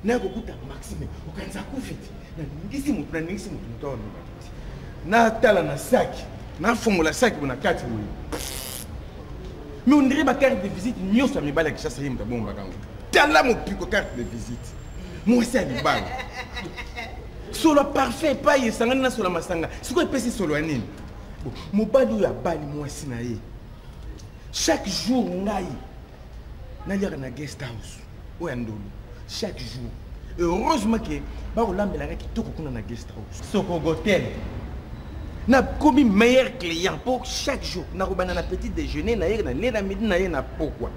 nakokuta maxi me okanisa kufiti naningisi mutu mutaona natala na saki nafungola saki bona kati boye mais on dirait ma carte de visite nyonso ya mibala ya kishasa ye mutu abombaka yango tala mopiko carte de visite moi c'est libala solo parfait pas yesangani na solo masanga siko epesi solo anini bon mobali oyo abali mwasi na ye chaque jour ngai naliaka na guest house oyo ndolo chaque jour heureusement que bakolambelaka kitoko kuna na guest house soko hotel na komi meilleur client pour chaque jour nakobana na petit déjeuner na ye na le na midi na ye na pokwa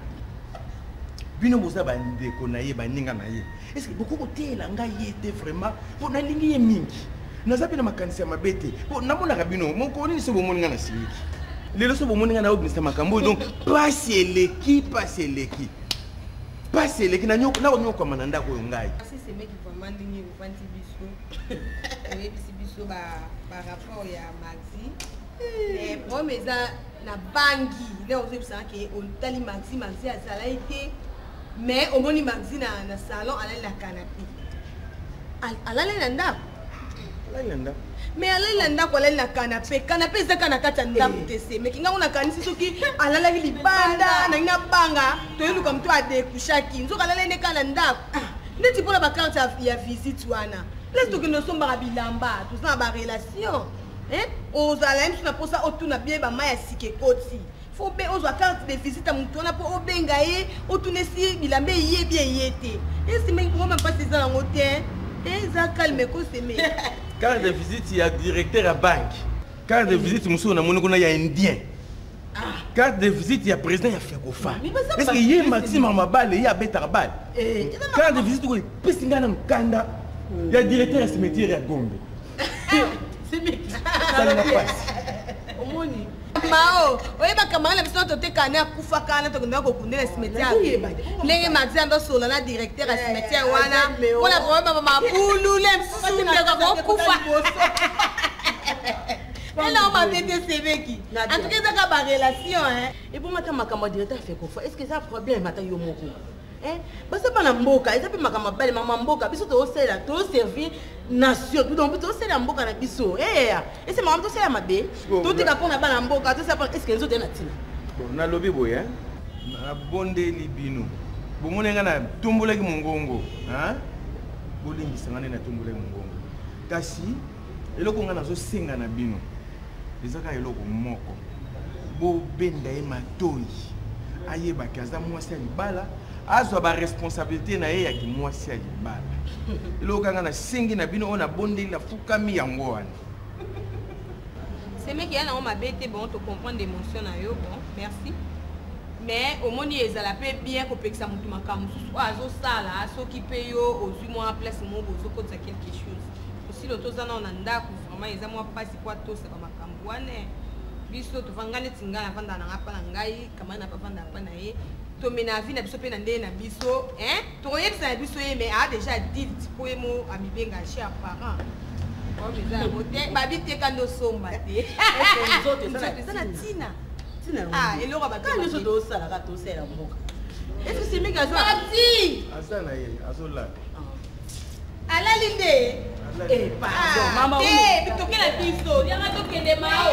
bino boza bandeko na ye baninga na ye est-ce que beaucoup kotela ngai ye te vraiment po nalingi ye mingi naza pe na makanisi ya mabe te po namonaka bino moko nini so bomoni nga na siliki lelo so bomoni nga na obimisa makambo donc pasi eleki na konyokwama na ndako oyo ngai semeki vraiment ndenge ofandi biso oyebisi biso barapport ya maxi Mais problème eza na bangi. Là on sait ça que on tali maxi à ça là été. Mais au moni maxi na salon à la canapé. À la lenda. Mais à la lenda ko la canapé. Canapé eza kana kata ndaku tese. Mais kinga una kanisi soki alala libanda na ina banga. To yelu comme toi de kushaki. Nzo kala lende kana ndaku. Ndeti pour la carte ya visite wana. Laisse que nous sommes bilamba, tout ça ba relation. Hein? Aux alains tu na posa otuna bien ba maya sikekoti. Faut be aux carte de visite à mutona pour obengaye, otunesi bilambe yé bien yété. Et si même comment pas ces en hôtel, et ça calme ko semé. Carte de visite il y a directeur à banque. Carte de visite muso na monoko na ya indien. Carte de visite il y a président ya Fekofa. Est-ce que yé Maxime Mabale y a Betarbal? Carte de visite ko pisinga na mkanda. Il y a directeur à cimetière à Gombe. C'est mec. Ça n'a pas. Omoni. Mao, oye ba kamala biso to te kana kufa kana to ndako kundela cimetière. Lenge Maxime ndo sola na directeur à cimetière wana. Wala ko ba mabulu le msunde ko kufa. Elle a pas été séveki. En tout cas ça ka ba relation hein. Et pour mata makamba directeur fait quoi? Est-ce que ça problème mata yo moko? Hein? Parce que pas na mboka, ça peut makamba belle maman mboka, biso to sela, to servir nation, tout donc to sela mboka na biso. Et c'est maman to sela mabe. Tout est capable na bana mboka, to sela est-ce que nzo de na tina. Bon, na lobi boya. Na bonde libino. Bo monenga na tumbola ki mongongo, hein? Bolingi sangane na tumbola ki mongongo. Kasi eloko nga nazo senga na bino. Ezaka eloko moko. Bo benda e matoi. Ayeba kaza mwasi ya libala. Azwa ba responsabilité na ye ya ki mwasi ya libala. Eloko kanga na sengi na bino ona bonde la fukami yango wana. C'est mec qui a na mabete bon to comprendre l'émotion na yo bon merci. Mais au moni ezala pe bien ko pekisa mutu makamu azo sala soki pe yo ozui moi place mo bozo ko tsa quelque chose. Aussi l'auto za na ndako vraiment eza moi pasi kwa to sa makamu wana. Biso to vangane tingana vanda na ngapa na ngai kama na pavanda hapa na ye. To mena vie na biso pe na ndé na biso hein to yebisa na biso ye mais a déjà dit pour mo amibenga chez parents. Oh mais ça moté babi te kando somba te. Ça na tina. Ah et lora ba quand nous do sala ka to sela mboka. Est-ce que c'est mega joie? Parti. Asana ye azola. Ala linde. Eh pardon maman. Eh bitoke na biso. Yanga to kende mao.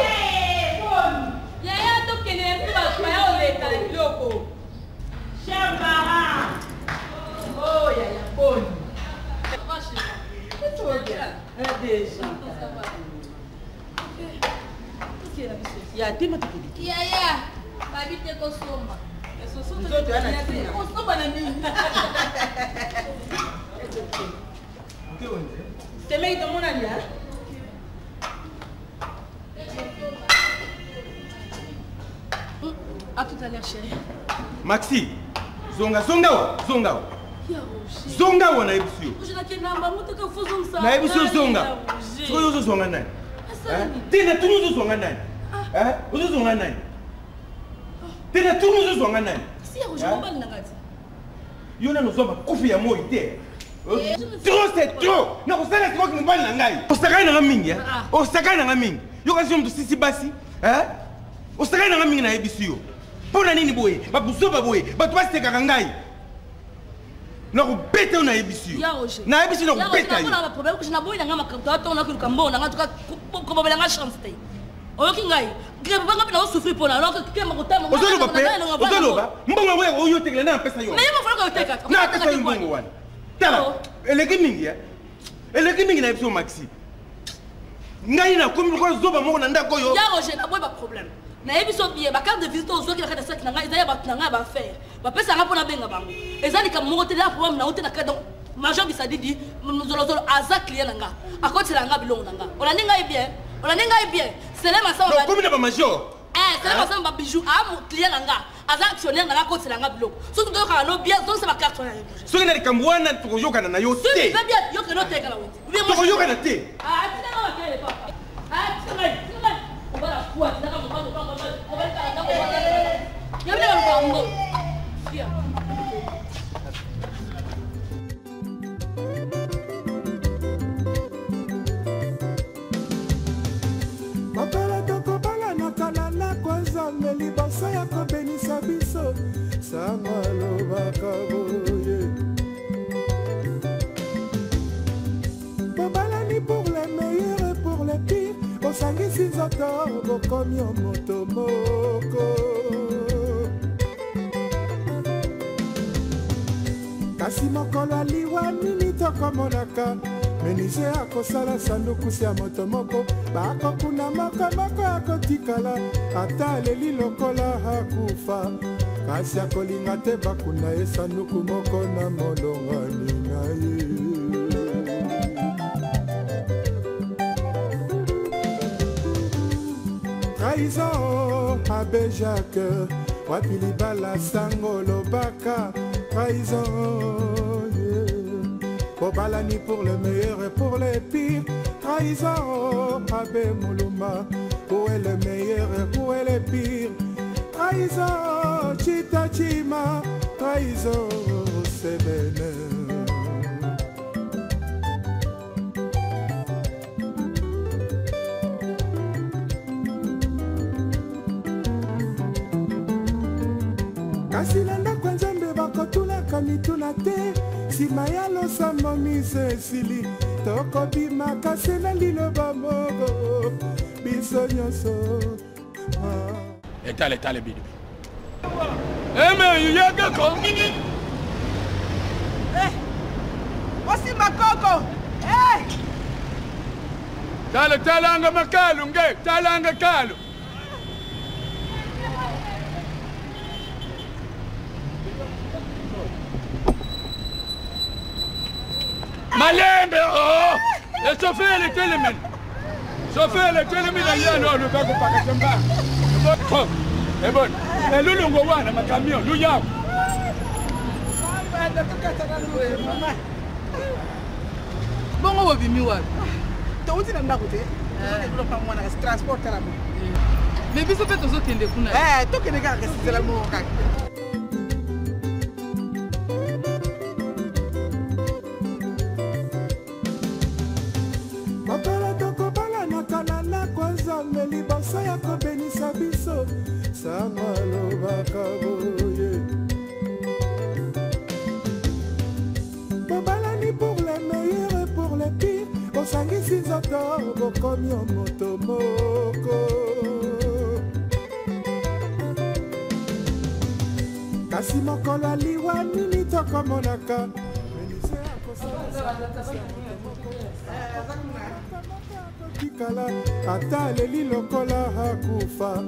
Yaya to kende mpa kwa ya oleka na kiloko. Chambara. Oh yaya bon. C'est trop bien. Déjà. Ya tema tukidi. Yaya, babi te ko somba. Nzoto yana tina. Ko somba na nini? Okay onde? Temei to mona nya. À tout à l'heure chérie. Maxi, zonga wa. Zonga wa na ebisio. Ujina kinamba mutoka fuzo msa. Na ebisio zonga. Siko yozo zonga nani? Tena tunu zo zonga nani? Uzo zonga nani? Tena tunu zo zonga nani? Si ya ujina mbali na ngati. Yona nozomba kufi ya moi te. Trop c'est trop. Na kusala siko kimbali na ngai. Osakana na mingi ya. Osakana na mingi. Yo kazi mtu sisi basi, osakana na mingi na ebisio. Pona nini boye? Babuzoba boye. Batu baseka ngai. Na kubeta una ebisio. Na ebisio na kubeta yo. Na problème que je na boye na ngama kato na kuruka mbona ngatuka ko bela nga chance te. Oyoki ngai. Grebe banga pina osufri pona. Alors que kema kotama. Ozoloba pe. Ozoloba. Mbongo wewe oyo tekela na pesa yo. Mais yema fala ko teka. Na pesa yo mbongo wana. Tala. Eleki mingi ya. Eleki mingi na ebisio Maxi. Ngai na komi ko zoba moko na ndako yo. Ya Roger na boye ba problème. Na ebiso bien ba carte de visite ozoki na kata sac na ngai ezaya ba tunanga ba faire. Ba pesa nga pona benga bango. Ezali ka moko te la problème na ote na kata major bisadidi muzolozolo aza client nanga. Akotela nga bilongo nanga. Ona ninga bien. Ona ninga bien. C'est là ma ça. Donc comme na ba major. C'est là ma ça ba bijou a mon client nanga. Aza actionnaire nanga kotela nga bilongo. Surtout to ka no bien donc c'est ma carte na. Soki na likambwana tukojokana na yo te. Si tu bien yo que no te kala wote. Bien moi. Tukojokana te. Ah, tu n'as pas quel papa. Ah, tu n'as pas. On va la foi, tu n'as pas on va la. Y'a bien un bango. Viens. Bakala toko bala sango alobaka boye bobalani pour les meilleurs et pour les pires osangisi nzoto bokomi omoto moko kasi mokolo aliwa nini tokomonaka menise akosala sanduku ya moto moko bakokuna moko akotikala ata aleli lokola akufa kasi akolinga te bakuna ye sanduku moko na molongani na ye trahison abe Jacques wapi libala sango lobaka trahison Bobalani pour le meilleur et pour les pires trahison abe Muluma où est le meilleur et où est le pire trahison Chita Chima trahison Sebene kasi nanda kwa nzambe bakotulaka mituna te nsima ya losambo mise esili tokobima kasi na liloba moko biso nyonso etale bidibi eme yagako osimba koko talanga makalu nge talanga kalu Malembe, oh! Le chauffeur est éliminé. Chauffeur est éliminé. Il y a un autre qui pas de chambre. C'est bon. Et nous, nous avons un camion. Nous y avons. Bon, on va vivre. Tu as dit que tu as dit transport. Mais tu as dit que tu as dit que tu as dit que tu as liboso ya kobenisa biso sango alobaka boye bobalani pour les meilleurs et pour les pires osangisi nzoto bokomi omoto moko kasi mokolo aliwa nini tokomonaka menise tikala ata aleli lokola akufa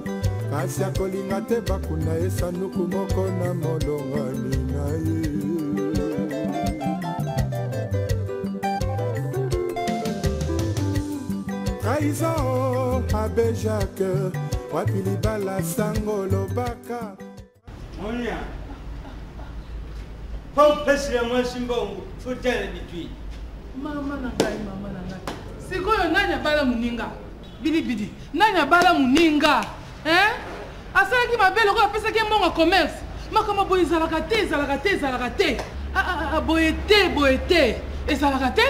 kasi akolinga te bakuna ye sanduku moko na molongani na ye trahison abe Jacques wapi libala sango lobaka monia popesile mwasi mbongo futele bitwi mama na ngai sikoyo nani abala muninga bidibidi nani abala muninga asalaki mabe lokola apesaki mbongo commerce makama boye ezalaka te boye te ezalaka te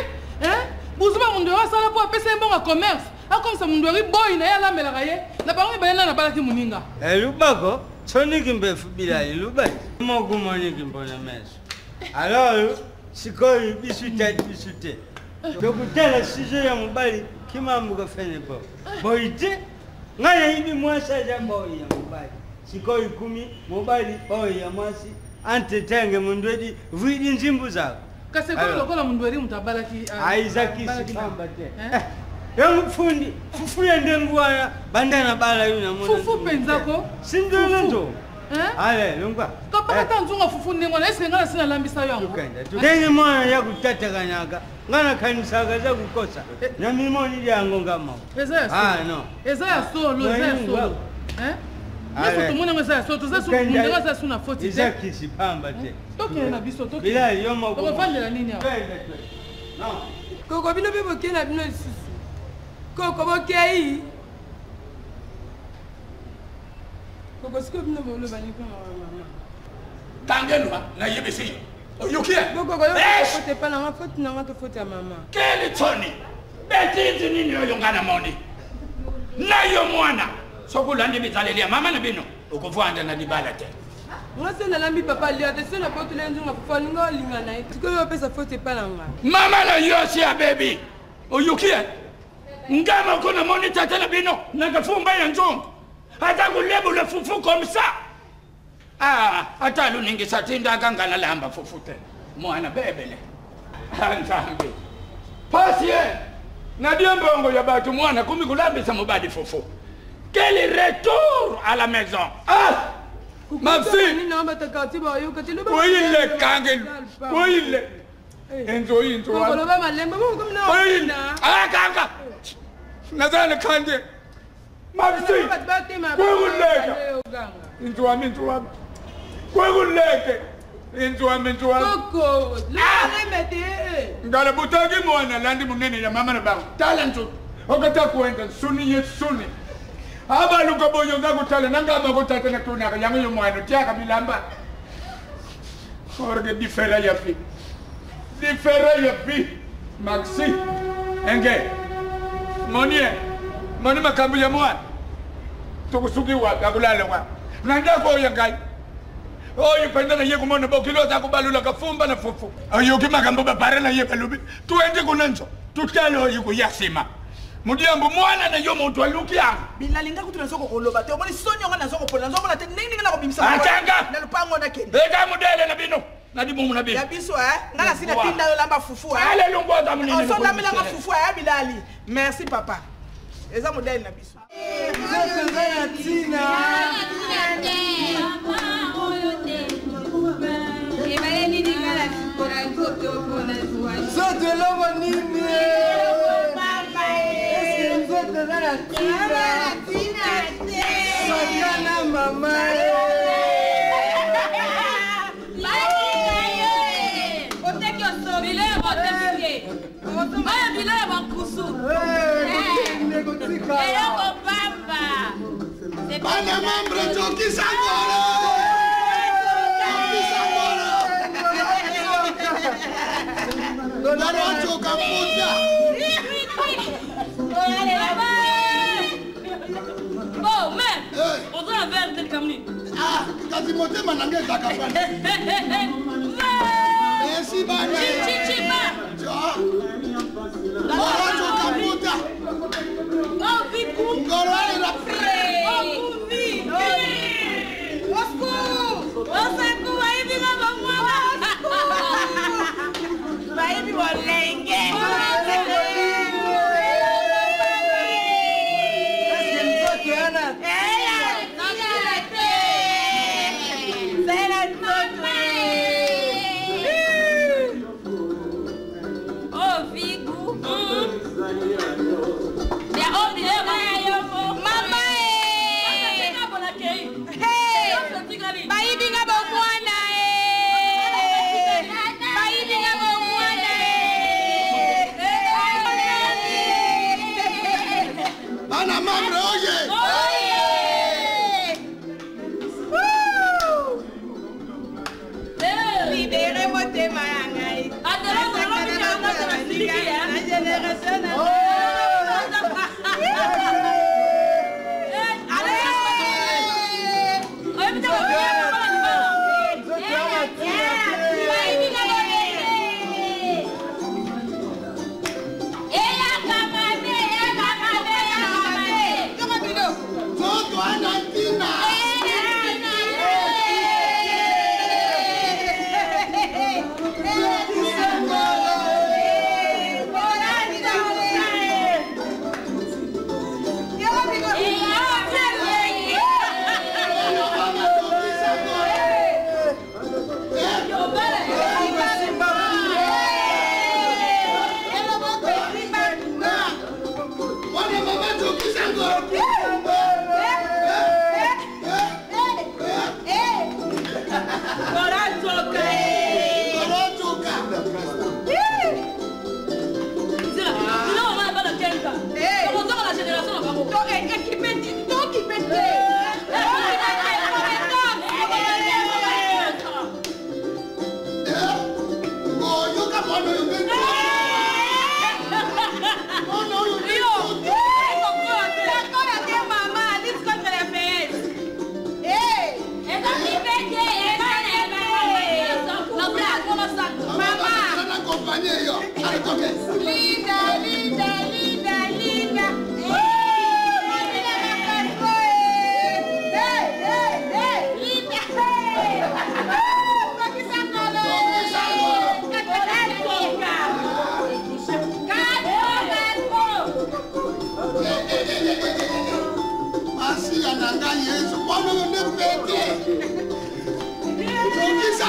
buzuma mundu oyo asala mpo apesa mbongo commerce akomisa mundu ori boyi na ye alambelaka ye na bango mibale nani abalaki muninga elubako tsoniki mbefu bila elubaki mokumoniki mbona meso alors sikoyo bisu te dokutela sizo ya mobali kimambuka fene po boite ngaya hivi mwasa ya boyi ya mobali sikoyo 10 mobali boyi ya mwasi antetenge mundwedi vidi nzimbu zako kase kwa lokola mundwedi mutabalaki aizaki sipamba te yangu fundi fufuye ndengwana bandana bala yuna mwana fufu penzako sindolo ndo ale lungwa kapata nzunga fufu ndengwana ese ngana sina lambisa yangu ndenge mwana ya kutata kanyaga ngana kanisa kaza kukosa na mimoni lyango ngama no eza solo Neso tumune ngeza so tuzesu mundenga za suna 40 eza kisipamba te toke na biso toke bila yoma ko vandela nini hapo no koko bino bebo kena bino lisusu koko bokei koko siko bino bolo bani kwa mama tangelwa na yebisi oyokia koko yo fote pa na fote na to fote ya mama kele toni beti nini oyongana moni nayo mwana sokulandi bizalelia mama na bino ukuvanda na dibala te Moi, c'est la lambi papa, il y a des sons à porter les gens à faire une ligne. Tu peux appeler sa faute et pas la main. Maman, la yosi a baby. Oyuki. Ngama kuna monita tena bino. Nakafumba ya njong. Hata kulebu le fufu comme ça. Ah, hata luningi satinda ganga na lamba fufu tena. Mwana bebele. Nzambi. Pasie. Nadia mbongo ya batu mwana kumi kulambisa mubadi fufu. Quel retour à la maison. Ah! Ma fille! Oui, il est kangel. Oui, il est. Enzo, Enzo. Oui, ah, kanga. Nazana kande. Ma fille. Enzo, Enzo. Enzo. Coco, ngala butagi mwana landi munene ya mama na baba. Talento. Okata kuenda suni. Aba luka boyo ngaku tale nanga ba ko tata na tuna yango yo mwana tiaka bilamba. Orge difera ya fi. Maxi. Enge. Moni makambu ya mwana. Tukusuki wa kakulala wa. Nanga ko ya ngai. Oyo penda na yeko mona bokilo ta kubalula kafumba na fufu. Oyo kimakambu ba pare na yeko lubi. Tuende kunanzo. Tutale oyo kuyasima. Mudiambo mwana na yo muntu alukia. Bilalinga kutunazoko koloba te omoni sonyo ngana zoko pona nzoko na te ningi ngana kobimisa. Atanga. Na lupango na kende. Beka mudele na bino. Na di mumu na bino. Ya biso ngana sina tinda yo lamba fufu Ale lungo ta munini. Oso na milanga fufu Bilali. Merci papa. Eza modele na biso. Nzaka tina. Ebale nini ngala kora ngoto pona zuwa. Sote lobo nini. Sakana mama. Bana mambre Joki Sangoro. Dorocho Kaputa. Oh, mais on doit un verre tel comme lui. Ah, quand il monte, manangé Zakafan. Merci, Bana. Dorocho Kaputa. Oh, Vicou. Ngorale la Oh, Vivi. Osco. Osco, vai viva mamma. Vai viva lenge.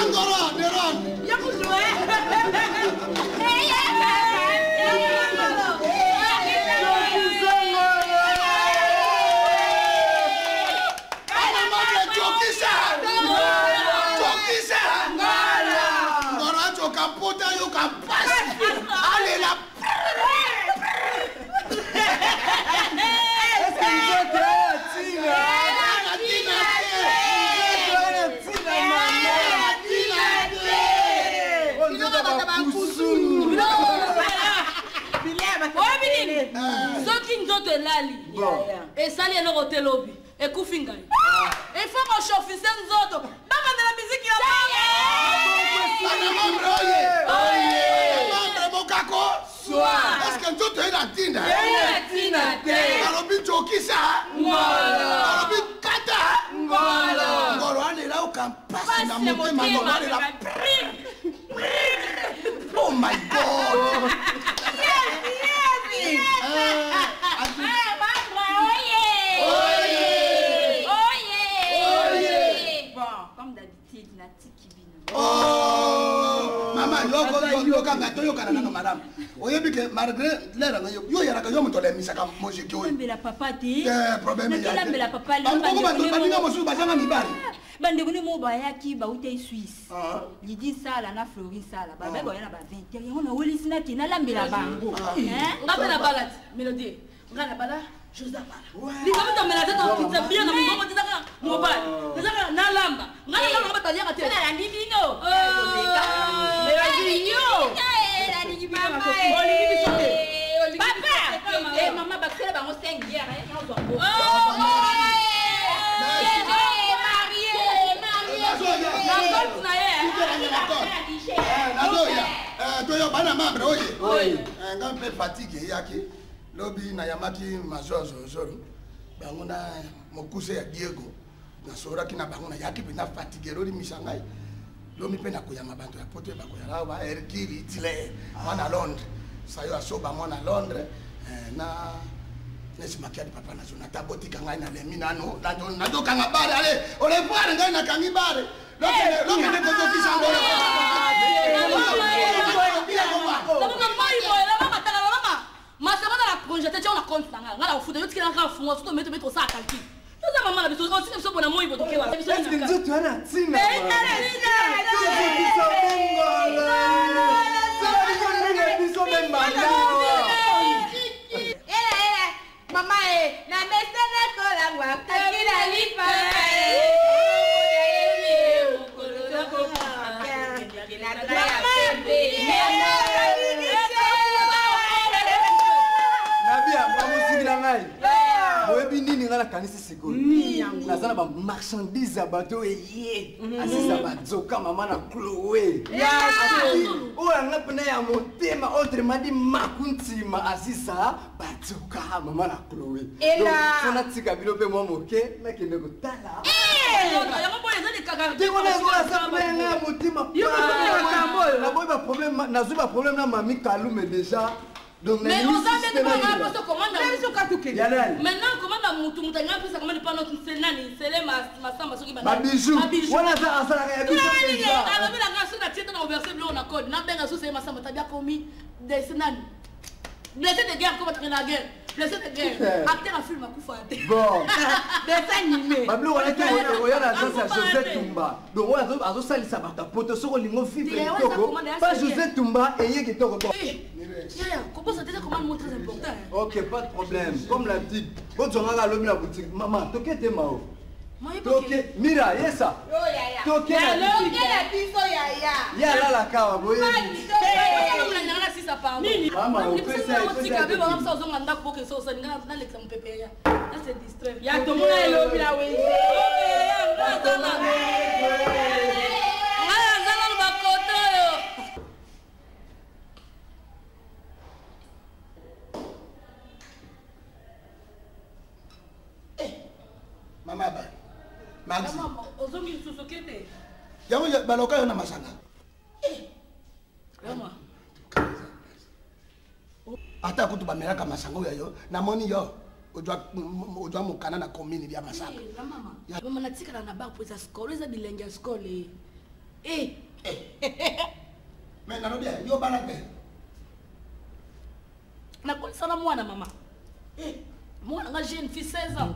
Ngoro, Neron. Ya kujue. Kapota yo kapasi. Allez là. Est-ce que nous sommes là, Tina? soki nzoto elali esali eloko te lobi ekufi ngai ifo koshofise nzoto bakandela miziki ya Bokako est-ce que nzoto ena ntina alobi jokisa alobi kata ngolo alela okampasi na motema ngolo alela. Oh my God! Maman, yo kanga to yo kana na madame. Oyebi ke malgré l'air nga yo yaraka yo mutole misaka mojiki oyo. Mbela papa ti. Problème ya. Mbela papa le. Bango baninga mosu bazanga mibali. Bandekuni mo bayaki baute Suisse. Lidi sala na Florine sala. Babe boya na ba 20. Yango na wolisina ki na lambela bango. Ngapela balat Melodie. Ngana bala Josapha. Ni kama tomela tata kitsa bien na mbongo tizaka mobile. Tizaka na lamba. Ngana lamba batalia ka te. Na la ndino. Melodie yo. La ndini mama. Papa. Mama bakela bango 5 bière toyo bana mambre oye nga mpe fatigue yaki lobi na yamaki mazozozoro bango na mokuse ya Diego nasoraki na bango na yaki mpe na fatigue loli misangai lomi mpe nakoyama banto ya poto bakoyala ba Hercule Hitler mwana Londres sayo asoba mwana Londres na nesimaki ali papa nazo natabotika ngai na lemi nano nazokanga bare ale olevoir ngai nakangi bare lokende kozokisa ngolo masabana la projeté on a compte nga ngala ufuta yotikira nga funwa soto metro sa kalki toza mama na biso on sine biso bona moyi botoke wa est-ce que nzoto ana tina mama na mesana kola ngwa kakila lipa oyebi nini nga nakanisi sikoyo naza na bamarchandise ya bato eye asisa bazoka mama na Chloé oyo anga mpena ya motema autrement dit makuntima asisa bazoka mama na Chloé so natika bino mpe mwa moke nakende kotala tekonaezoasamayanga ya motema nazwi baproblème na mami Kalume déjà. Donc, mais on a des programmes sur commande maintenant commande à moutou moutou n'a plus ça commande pas notre sénani c'est les massamba sur qui ba bijou voilà ça ça la bijou déjà alors la grâce na titre dans verset bleu on a code na benga sur c'est massamba t'as bien commis des sénani blessé de guerre comme dans la guerre blessé de guerre acteur en film à coup faté bon dessin animé bablo on a que on a ça José Tumba donc on a ça ça ba ta poto sur lingo vivre toko pas José Tumba et yé qui toko comment ça déjà comment très important ok pas de problème comme l'a dit bon tu as lobi la boutique maman toke te mao toke mira yesa toke la biso ya la la kawa boye mama on fait ça c'est distrait ya to mona lobi la we Mama ba. Maxi. Mama, ozongi susokete. Yango baloka yo na masanga. Mama. Ata kutu bamelaka masango ya yo na moni yo. Ojwa mukana na commune ya masanga. Mama. Mama natikala na bar pour sa skole, za bilenge skole. Eh. Mais nalobi yo bana te. Nakolisana mwana mama. Mwana nga jeune fille 16 ans.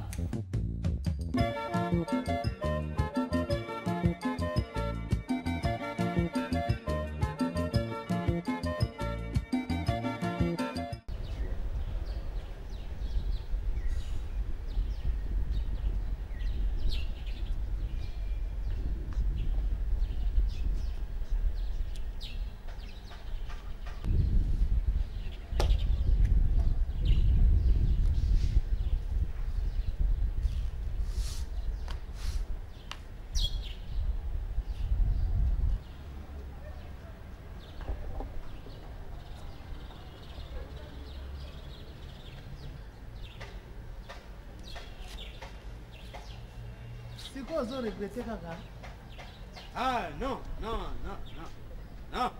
Siko ozo regrete kaka. Ah non, non, non, non, non.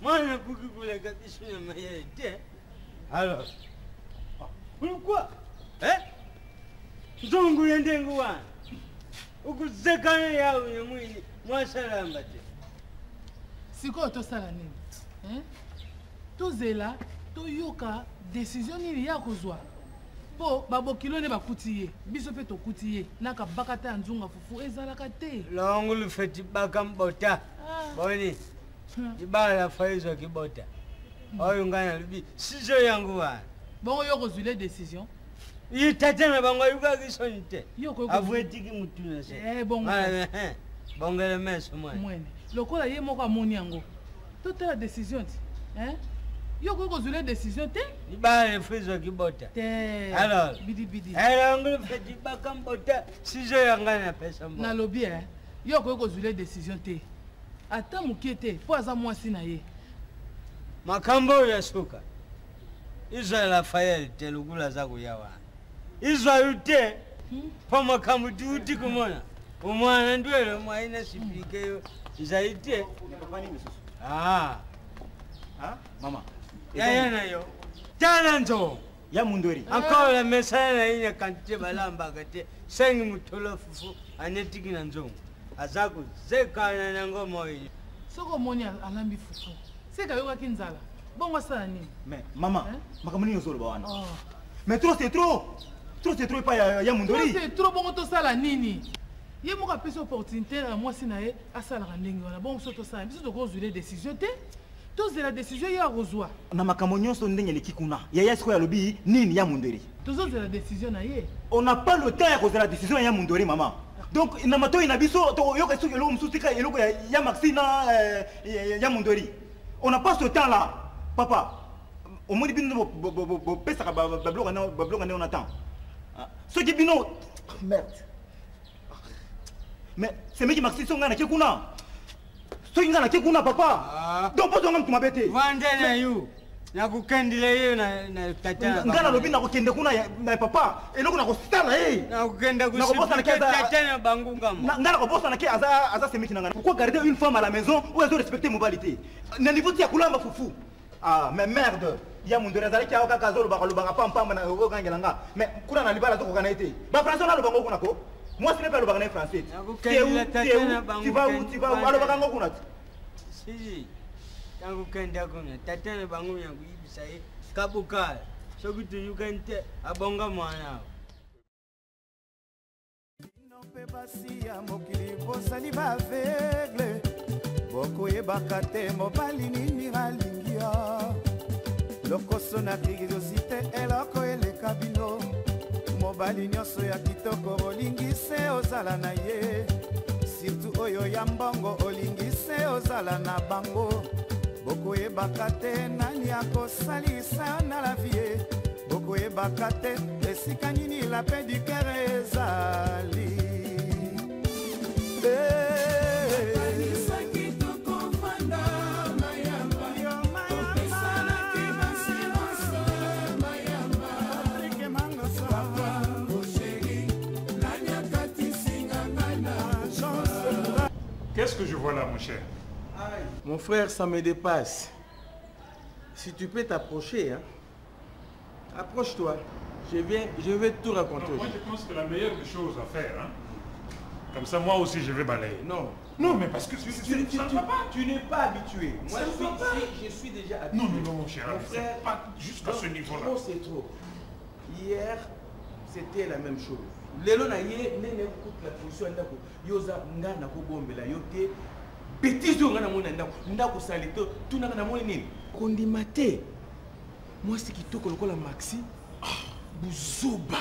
Moi je peux que la condition de maillette. Alors, pourquoi? Hein? Zongu yendengu wa. Ukuzekana yao ya mwini. Moi salamba te. Siko otosala nini? Hein? Tozela, toyoka décision nini ya kozwa. Po babokilo ne bakuti ye biso pe tokuti ye naka bakata ya nzunga fufu ezalaka te longo lu feti bakambota boni ibala faizo kibota oyo ngana lubi sizo yangu wa bongo yo kozwile décision yitatena bango yuka kisonite yoko avwetiki mutuna se bongo bongele meso mwene lokola ye moko amoni yango totala décision ti hein yo ko kozule décision te ibale frizo kibota te alors bidi alors ngulu feti bakambota sizo yangana pesa mbo na lobby yo ko kozule décision te ata mukie te po aza mwasi na ye makambo ya suka izo la fayel te lugula za kuyawa izo yute po makambo tuti kumona umwana ndwele mwaina sipike yo zaite mama ya nayo tana nzo ya mundori encore la mesana ina kante balamba kate sengi mutolo fufu anetiki na nzo azaku zekana na ngoma yi soko moni alambi fufu seka yoka kinzala bongo sala nini mais mama makamuni yo zolo bwana mais trop c'est trop pas ya mundori c'est trop bongo to sala nini ye moko apesi opportunité ya mwasi na ye asalaka ndenge wana bongo so tosala biso tokozwile décision te tozela décision ya kozwa na makambo nyonso ndenge leki kuna yaya siko ya lobi nini ya mundori tozozela décision na ye on n'a pas le temps ya kozela décision ya mundori mama donc na matoi na biso to yoka suki eloko mususu tika eloko ya maxi na ya mundori on n'a pas ce temps là papa au moins bino pesaka babloka na on attend ce qui bino merde mais c'est meki maxi songa na kekuna so ingana kekuna papa donc pas ngam tumabete vandena yu na kukendile hiyo na tatana ngana lobi na kukende kuna na papa eloko na kostana na kukenda kusipika tatana bangunga ngana ko bossa na ke aza semiki ngana pourquoi garder une femme à la maison où elle doit respecter moralité na niveau tia kulamba fufu mais merde ya mundore azali kia okaka zolo bakalobanga pam na okangela nga mais kuna na libala toko kana ete ba français na lobango kuna ko moi ce n'est pas le bagage français tu vas où alors bagage kuna si tangu kenda kuna tatana bangu yangu ibisa ye kabuka sokuti yukente abonga mwana pe basi ya mokili bozali baveugle bokoyebaka te mobali nini alingi yo lokoso na curiosité eloko eleka bino mobali nyonso ya kitoko olingi se ozala na ye surtout oyo ya mbongo olingi se ozala na bango bokoyebaka te nani akosalisa na la vie bokoyebaka te esika nini la paix du cœur ezali Qu'est-ce que je vois là, mon cher? Mon frère, ça me dépasse. Si tu peux t'approcher, hein? Approche-toi. Je vais tout raconter. Alors, moi, je pense que la meilleure des choses à faire, hein? Comme ça, moi aussi, je vais balayer. Non, Non, mais parce que tu n'es pas habitué. Moi, je suis déjà habitué. Non, mon cher, frère, pas jusqu'à ce niveau-là. Trop, c'est trop. Hier, c'était la même chose. Lelo na ye nene coupe la position ndako yoza ngana ko bombela yote bêtise ngana mona ndako salito tuna na mona nini kondimate moi c'est kitoko lokola maxi buzoba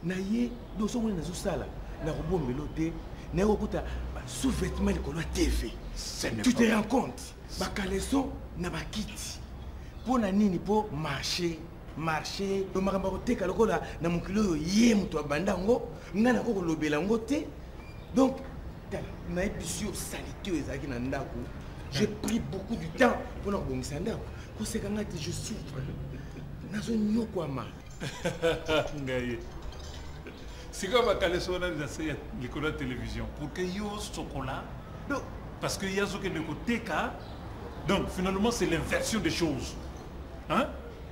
na ye doso mona nazo sala na ko bombelo te na ko kuta sous-vêtement likolo TV. Tu te rends compte ba caleçon na ba kiti pona nini po marché le makambo koteka lokola na mokili oyo ye moto abandango nga na koko lobela ngo te. Donc nayebi biso yo salite oyo ezalaki na ndako. J'ai pris beaucoup du temps mpona kobongisa ndako kosekanga te je souffre nazonyokwama ngai sikoyo bakalesa wana ezase likolo ya télévision pour que yo sokola parce que yazokende koteka. Donc finalement c'est l'inversion des choses, hein?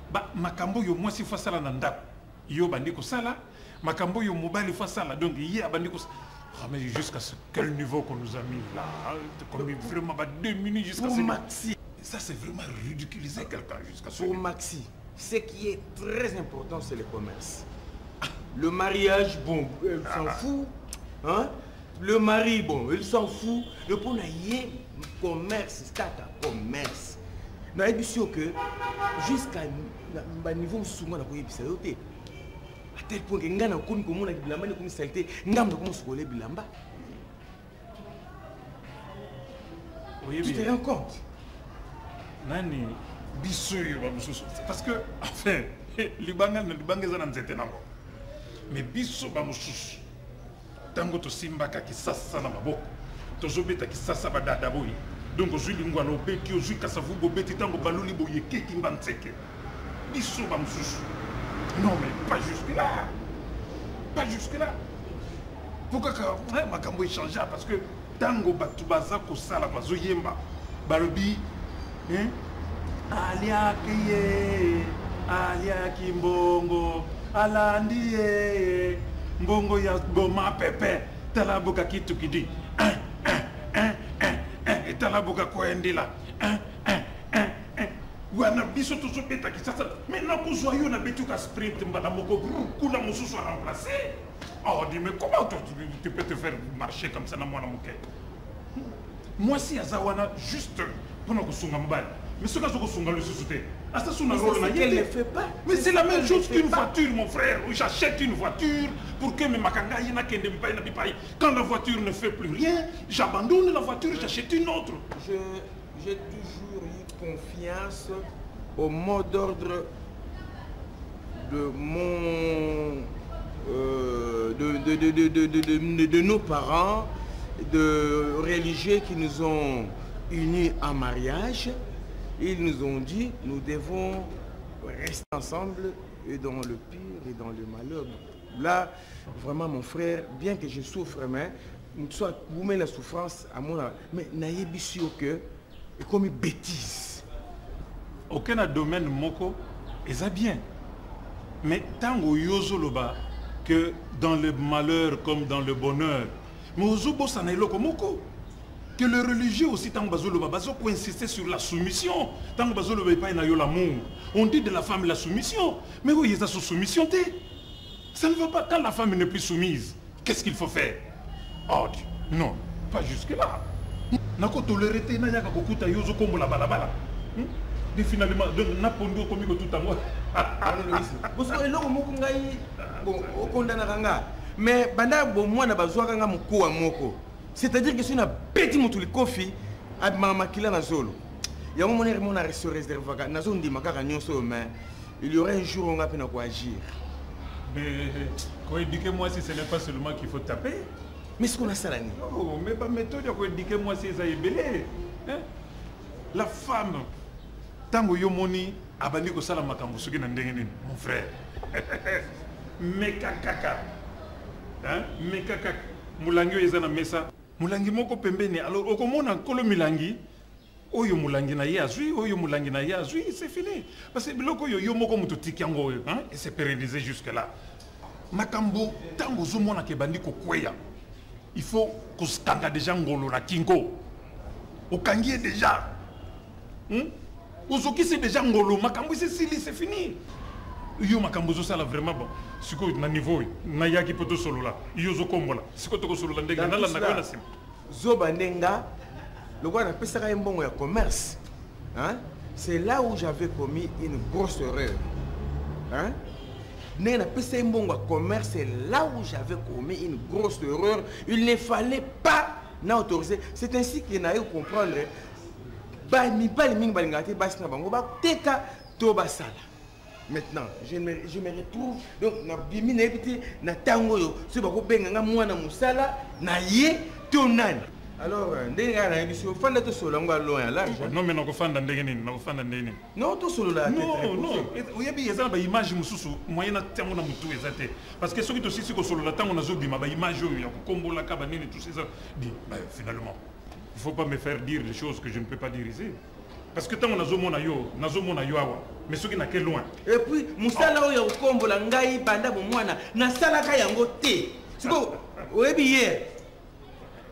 Ba makambo yo mwasi fa sala na ndako yo bandi ko sala makambo yo mobali fa sala donc yé abandi ko mais jusqu'à quel niveau qu'on nous a mis là, comme vraiment 2 minutes jusqu'à pour Maxi. Ça c'est vraiment ridiculiser quelqu'un jusqu'à ce pour Maxi. Ce qui est très important c'est le commerce. Le mariage bon il s'en fout, hein? Le mari bon il s'en fout. Le pour na yé commerce stata commerce. Na émission que jusqu'à niveau souvent na koyebisa yo te à tel point que ngana komi komona bilamba ni komi salité ngamdo komi sokole bilamba. Oui, tu te rends compte nani biso yo ba mususu parce que enfin libanga za nzete nango mais biso ba mususu tango to simbaka kisasa na maboko tozobeta kisasa ba dada boyi. Donc aujourd'hui lingwa no beti aujourd'hui kasavu bo beti tango baluli boye keki mbantseke biso ba mususu. Non mais pas jusque là. Pas jusque là. Pourquoi que makambo échanger parce que tango batu baza ko sala bazo yemba barobi hein alia kimbongo alandiye mbongo ya boma pepe talabuka kitu kidi etalabuka koendila wana biso tozobeta kisasa maintenant kozwa yo na betu ka sprint mbala moko kuna mosusu a remplacer. Oh dis mais comment tu peux te faire marcher comme ça na mwana moke moi si azawana juste pour kosunga mbala mais ce que je kosunga le susute asta suna rôle na yé fait pas. Mais c'est la même chose qu'une voiture mon frère. J'achète une voiture pour que mes makanga yena kende bipai na bipai. Quand la voiture ne fait plus rien, j'abandonne la voiture, j'achète une autre. J'ai toujours eu confiance au mot d'ordre de mon de nos parents, de religieux qui nous ont unis en mariage. Ils nous ont dit nous devons rester ensemble et dans le pire et dans le malheur. Là, vraiment mon frère, bien que je souffre, mais soit vous mettez la souffrance à mon mais n'ayez pas sûr que c'est comme une bêtise. Aucun domaine moko est bien. Mais tant que yozo loba que dans le malheur comme dans le bonheur, mais ozobo sanailo komoko. Que le religieux aussi, tant que insister sur la soumission, tant que l'amour, on dit de la femme la soumission, mais oui, il y a sa soumission. Ça ne va pas. Quand la femme n'est plus soumise, qu'est-ce qu'il faut faire? Oh non, pas jusque-là. Nako toléré na yaka kokuta yozo kombo la balabala. Et finalement, na pondo komi ko tout à moi. Parce que eloko moko ngai bon okondana kanga, mais banda bo mwana bazwa kanga mukuwa moko. C'est-à-dire que si on a petit mot les coffee, à Mamakila Nazolo, il y a un moment où on a réservé na zone de Makara Nyonso, mais il y aurait un jour où on a pu agir. Mais quand il dit que moi, si ce n'est pas seulement qu'il faut taper. Mais ce qu'on a ça là. Non, mais pas méthode, quand il dit que moi, c'est ça belé. La femme, tant que yomoni, abandi ko sala makambo soki na ndenge mon frère. Mekakaka. Hein? Mekakaka. Mulangi ezana mesa. Mulangi moko pembeni. Alors okomona kolo milangi. Oyo mulangi na ye azui, oyo mulangi na ye azui, c'est fini. Parce que biloko yo moko muto tikiango hein, et c'est pérennisé jusque là. Makambo tango zomona ke bandi ko kweya. il faut que ce kanga déjà ngolo na kinko. Au kangier déjà. Aujourd'hui c'est déjà ngolo, makambo c'est fini. Yo makambo ça là vraiment bon. Siko na niveau na yaki poto solo là. Yo zo kombola. Siko to solo là ndenga na la na kana sim. Zoba ndenga le roi na pesaka mbongo ya commerce. Hein? C'est là où j'avais commis une grosse erreur. Hein? Ndenga na pesaka mbongo ya commerce, c'est là où j'avais commis une grosse erreur. Il ne fallait pas na autoriser. C'est ainsi que na eu comprendre ba mi pas les ming balingate bas na bango ba teka to basala. Maintenant, je me retrouve donc na bimi na epiti na tango yo so ba ko benga nga mwana musala na ye to nani. Alors ndenga na biso fanda to solo ngo loin là. Non mais nako fanda ndenge nini, nako fanda ndenge nini. Non to solo là. Non, oyebi eza ba image mususu moyen na tango na mutu ezate. Parce que soki to sisi ko solo la tango na zo bima ba image yo ya ko kombola ka ba nini tout ça. Dit finalement, il faut pas me faire dire des choses que je ne peux pas dire ici. Parce que tant on a zomona yo awa, mais ceux qui n'a que loin. Et puis musala oyo ukombola ngai banda mwana na sala ka yango te. Siko oyebi hier.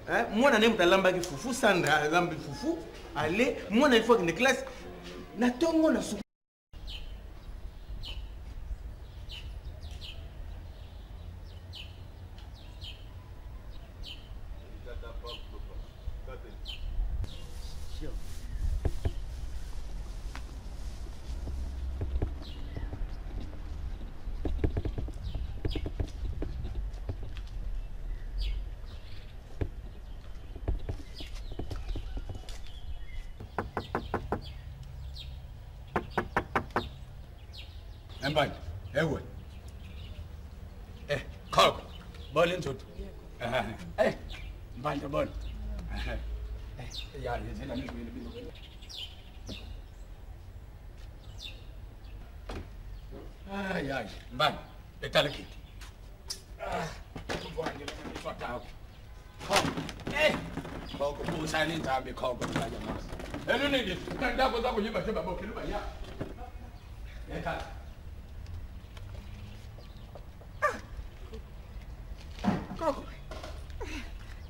Hein, mwana ne mutalamba ki fufu Sandra lambi fufu, allez, mwana il faut que classe na tongo na su. Mbanje, ewe. Khoko. Bona inzodo. Mbanje bona. Ya, yenzela nizwile bilo. Ya, mbanje, etala kithi. Kubanje la mfata yakho. Khoko busani ntambi khoko manje masi. Elunini, ndako zakho nyiba sheba boke luba ya. Etala. Coco.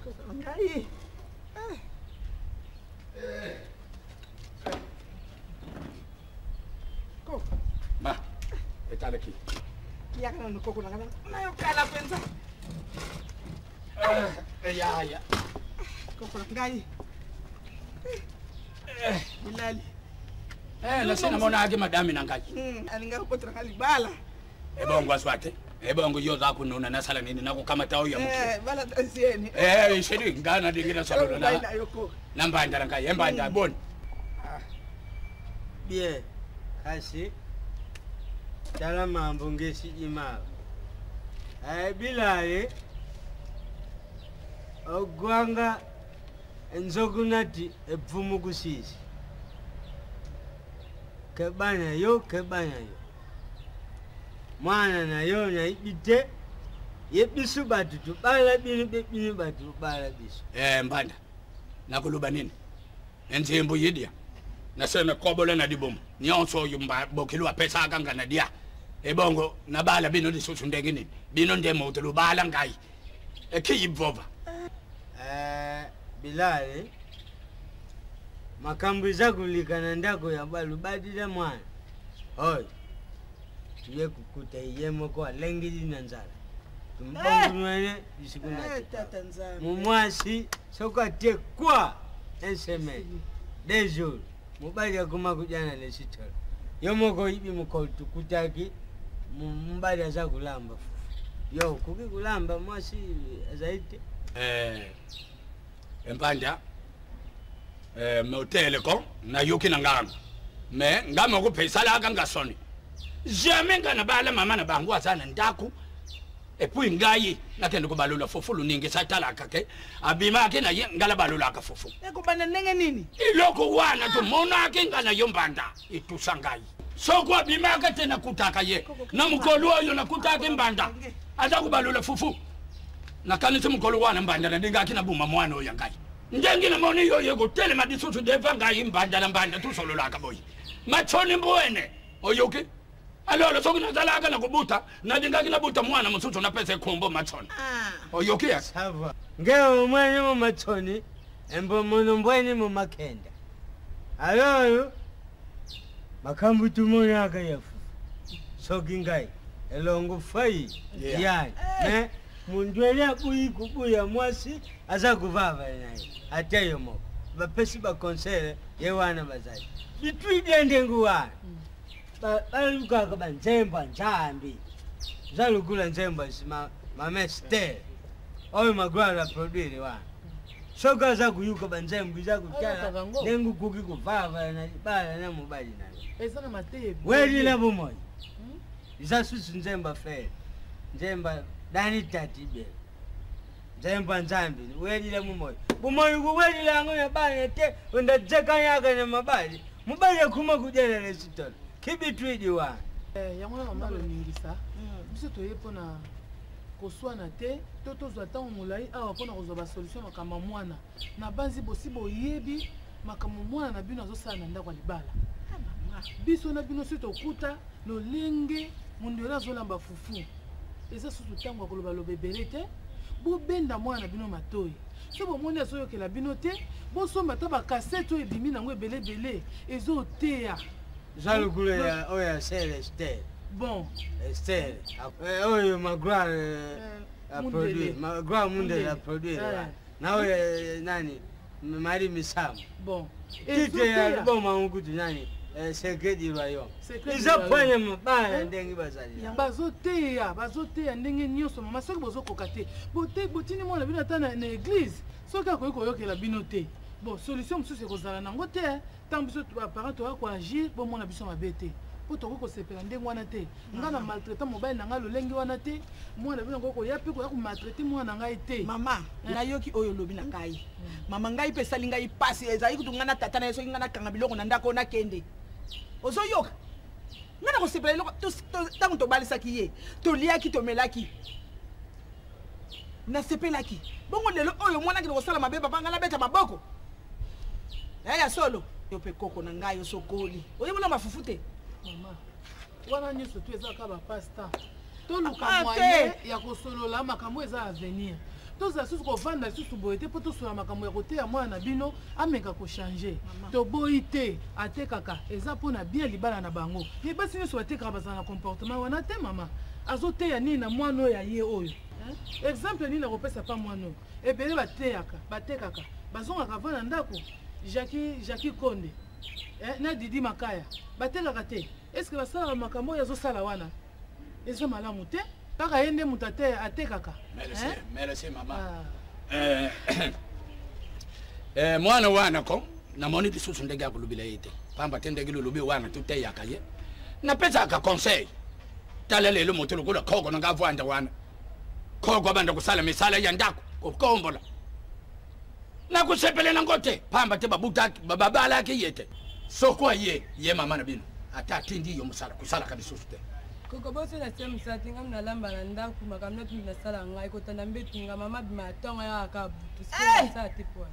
Coco, ngai. Coco. Ma, etala ki. Ya kana no Coco ngana. Na yo kala pensa. Ya. Coco ngai. Bilali. La sina mona ake madami nangaji. Alinga upotra ngali bala. Ebongo aswate. Ebongo yo zakho nona nasala nini nakukamata uya mukhe. Bala tansieni. Shedi ngana dingina solo na. Nambanda ngai embanda bona. Bien. Kasi. Tala mambo ngesi imala. Bilali. Ogwanga nzogunati epfumu kusisi. Kebanya yo. Mwana na yo na ibite yebisu batu tubala bini batu bala bisu. Mbanda. Nakuluba nini? Enzembo yedia. Nasema kobola na dibomu. Nyonso yumba bokilwa pesa akanga na dia. Ebongo nabala bino lisusu ndenge nini? Bino ndemo utulubala ngai. Ekiyibvova. Bilali. Makambu zakulikana ndako ya balubadila mwana. Oi. Tuye kukuta yemo kwa lengi na nzala. Tumbongo mwene disikuna. Mumwasi soka tekwa eseme. Dejo. Mubali akuma kujana le sitoro. Yomoko ibi muko tukutaki mbali aza kulamba. Yo kuki kulamba mwasi azaite. Mbanda. Motele ko na yuki na nganga. Me ngama ko pesa la kanga soni. Jamais ngana bala mama na bangu azana ndaku. Et puis ngai nakende ko balula fofu luningi satala kake. Abima ke na ngala balula ka fofu. Eko bana nenge nini? Iloko wana to mona ke ngana yombanda itusangai. Soko abima ke tena kutaka ye. Na mukolo oyo na kutaka mbanda. Aza ko balula fofu. Na kanise mukolo wana mbanda na dinga kina buma mwana oyo ngai. Ndengi na moni yo yego tele madisusu deva ngai mbanda na mbanda tu solo la kaboyi. Machoni mbwene. Oyoke. Alors soki nazalaka na kubuta nadingaki nabuta mwana mususu napese khumbo machoni oyokia sava ngeo mwana mu machoni embo muno mbweni mu makenda aloyo makambu tumona akayafu soki ngai elongo fai yani ne mundwele kuikubuya mwasi aza kuvava naye ateyo mo bapesi ba conseil yewana bazali bitwide ndenguwa balukaka banzemba njambi zalukula nzemba sima mamester oyo magwala produire wana soka za kuyuka banzemba za kutala nengu kuki kuvava na bala na mobali nayo ezana matebe weli la bomoyi za susu nzemba fe nzemba dani tatibe nzemba nzambi weli la bomoyi bomoyi ku weli la ngoya bala te unda zeka yaka na mabali mobali kuma kujela resitol kibitwidi wa yango na mama longisa biso toye mpona koswana te to tozwa ntango molai awa mpona kozwa basolution makambo mwana na banzi bosi boyebi makambo mwana na bino azosala na ndako ya libala biso na bino si tokuta lolenge mondelo azolamba fufu eza susu ntango ya kolobaloba ebele te bobenda mwana na bino matoi so bomoni azoyokela bino te bosomba ata bakasete oyo ebimi nango ebelebele ezoteya zalukule ya oya Esther. Bon. Esther. Oyo magral a produire. Magral munde a produire. Na oya nani? Mari Misam. Bon. Tite ya bon mangudu nani? Secret royaume. Iza panya mabaya ndengi bazali. Bazoteya ndenge nyonso mama soki bozokoka te. Botini mwana bino ata na église. Soki akoki koyokela bino te. Bon, solution mosusu ekozala nango te ntango biso baparent toya koagir bomona biso mabe te mpo tokoki kosepela ndenge wana te nga na maltraita mobali na ngai lolenge wana te mwana bino yango koya mpe koya komaltraite mwana na ngai te mama nayoki oyo olobi na ngai mama ngai mpe esali ngai pasi ezalaki kutu ngai na tata na ye soki ngai nakanga biloko na ndako nakende ozoyoka ngai na kosepela eloko ntango tobalisaki ye toliaki tomelaki nasepelaki bongo lelo oyo mwanaki na kosala mabe papa ngai nabeta maboko ya solo yo pe koko na ngai yo sokoli oyebona mafufu te mama wana nyonso tu ezalaka bapasta toluka moye ya kosolola makambo eza avenir tozala susu kovanda lisusu boye te mpo tosola makambo ya koteya mwana na bino ameka kochange toboyi te atekaka eza mpona bien libala na bango ye basi nyonso batekaka bazala na comportement wana te mama azoteya nini na mwana oyo aye oyo exemple nini akopesa mpa mwana oyo ebele batekaka bazongaka vana ndako Jackie Konde na Didi Makaya batekaka te eske basalaka makambo oyo azosala wana eza malamu te kaka ye nde moto atekaka merci mama mwana wana ko namoni lisusu ndenge akolobela ye te pamba te ndenge lolobi wana tuteyaka ye napesaka conseil tala lelo moto lokola koko na ngavanda wana koko abanda kusala misala ya ndako kokombola nakusepelela ngote pamba te babala ke yete sokwa ye mama na bino ata tindi yo musala kusala kabisusu te koko boso na sema sati ngam na lamba na ndaku makamna tu na sala ngai ko tanda mbetunga mama bima tonga ya ka butu sala te po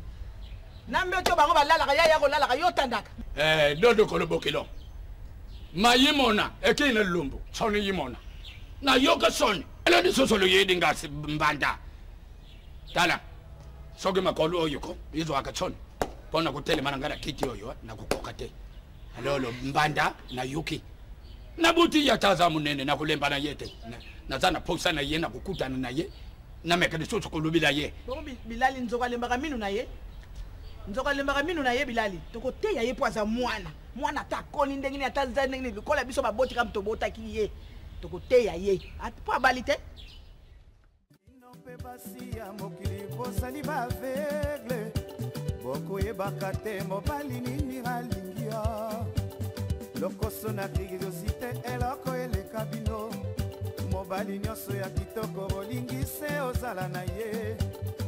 na mbeto bango balala ya kolala yo tandaka dodo kolobokelo mayimona ekina lumbu tsoni yimona na yoka soni ele disosolo yedi ngasi mbanda tala soke makolo oyo ko izo akachona pona kutele manangara kiti oyo na kukoka te alolo mbanda na yuki na buti ya tazamu nene na kulemba na yete na zana posa na ye na kukutana na ye na mekade soso kolubila ye Bilali nzoka lembaka minu na ye Bilali toko te ya ye poza mwana ta koni ndenge ni ata za ndenge ni kola biso baboti kam to botaki ye toko te ya ye atpo abalite pe basi ya mokili bosali baveugle bokoyebaka te mobali nini alingi yo lokoso na curiosité eloko eleka bino mobali nyonso ya kitoko olingi se ozala na ye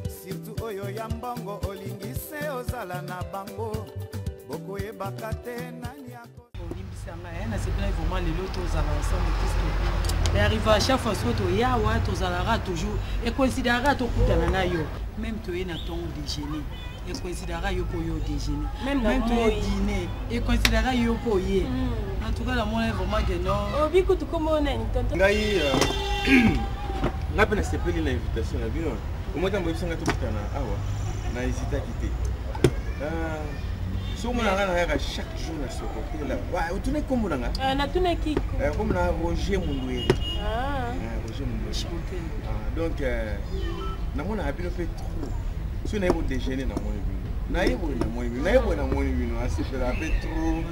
surtout oyo ya mbongo olingi se ozala na bango bokoyebaka te nani olimbisanga na sepela vraiment lelo tozala ensemble puisque arrive à chaque fois soto yawa tozalaka toujours et considérera tokutana na yo même toye na tongo déjeuner et considérera yo pour yo déjeuner. Même tout le dîner, et considérera yo pour y. En tout cas, la monnaie vraiment que non. Oh, bico tu comment on est tonton. Ngai na pena sepeli na invitation na bino. Au temps boyisa nga tokutana awa na hésita quitter. So mon nga na chaque jour na sokote là. Wa utune kombo nga. Na tuna kiko. Comme na Roger Mundoué. Roger Mundoué. Donc na mona abino fait trop. So na yebo déjeuner na mona bino. Na yebo na mona bino assez fait la fait trop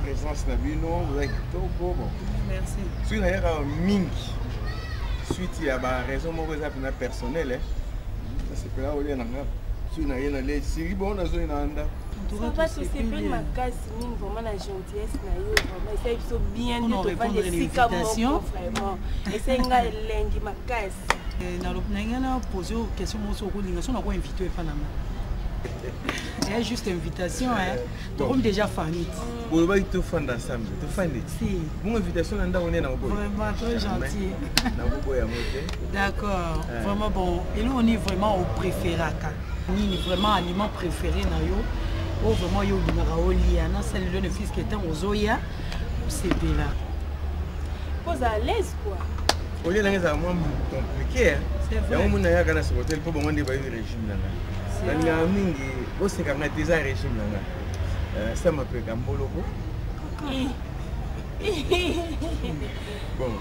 présence na bino, vous êtes trop bon. Merci. So na yaka mingi. Suite ya ba raison moko za pena personnel c'est là où il y a na si na yena les siri bon na zo ina anda. Ça va se séparer ma casse mine vraiment la gentillesse na yo vraiment essaye so bien de te vendre des vraiment essaye nga lengi ma casse na ngana poser question mo so ko linga so na ko inviter fa na c'est juste invitation hein to comme déjà famille on va te fendre ensemble te fendre si mon invitation nda on est na ko vraiment très gentil na ko ya moté d'accord vraiment bon et nous on est vraiment au préféré ni vraiment aliment préféré na yo oh vraiment yo linga olia na celle le fils qui était aux oya c'est là pose à l'aise quoi au lieu d'être vraiment compliqué c'est vrai on a ya kana sur hôtel pour bon de ba régime là na mingi au c'est comme déjà régime là ça m'appelle Gamboloko bon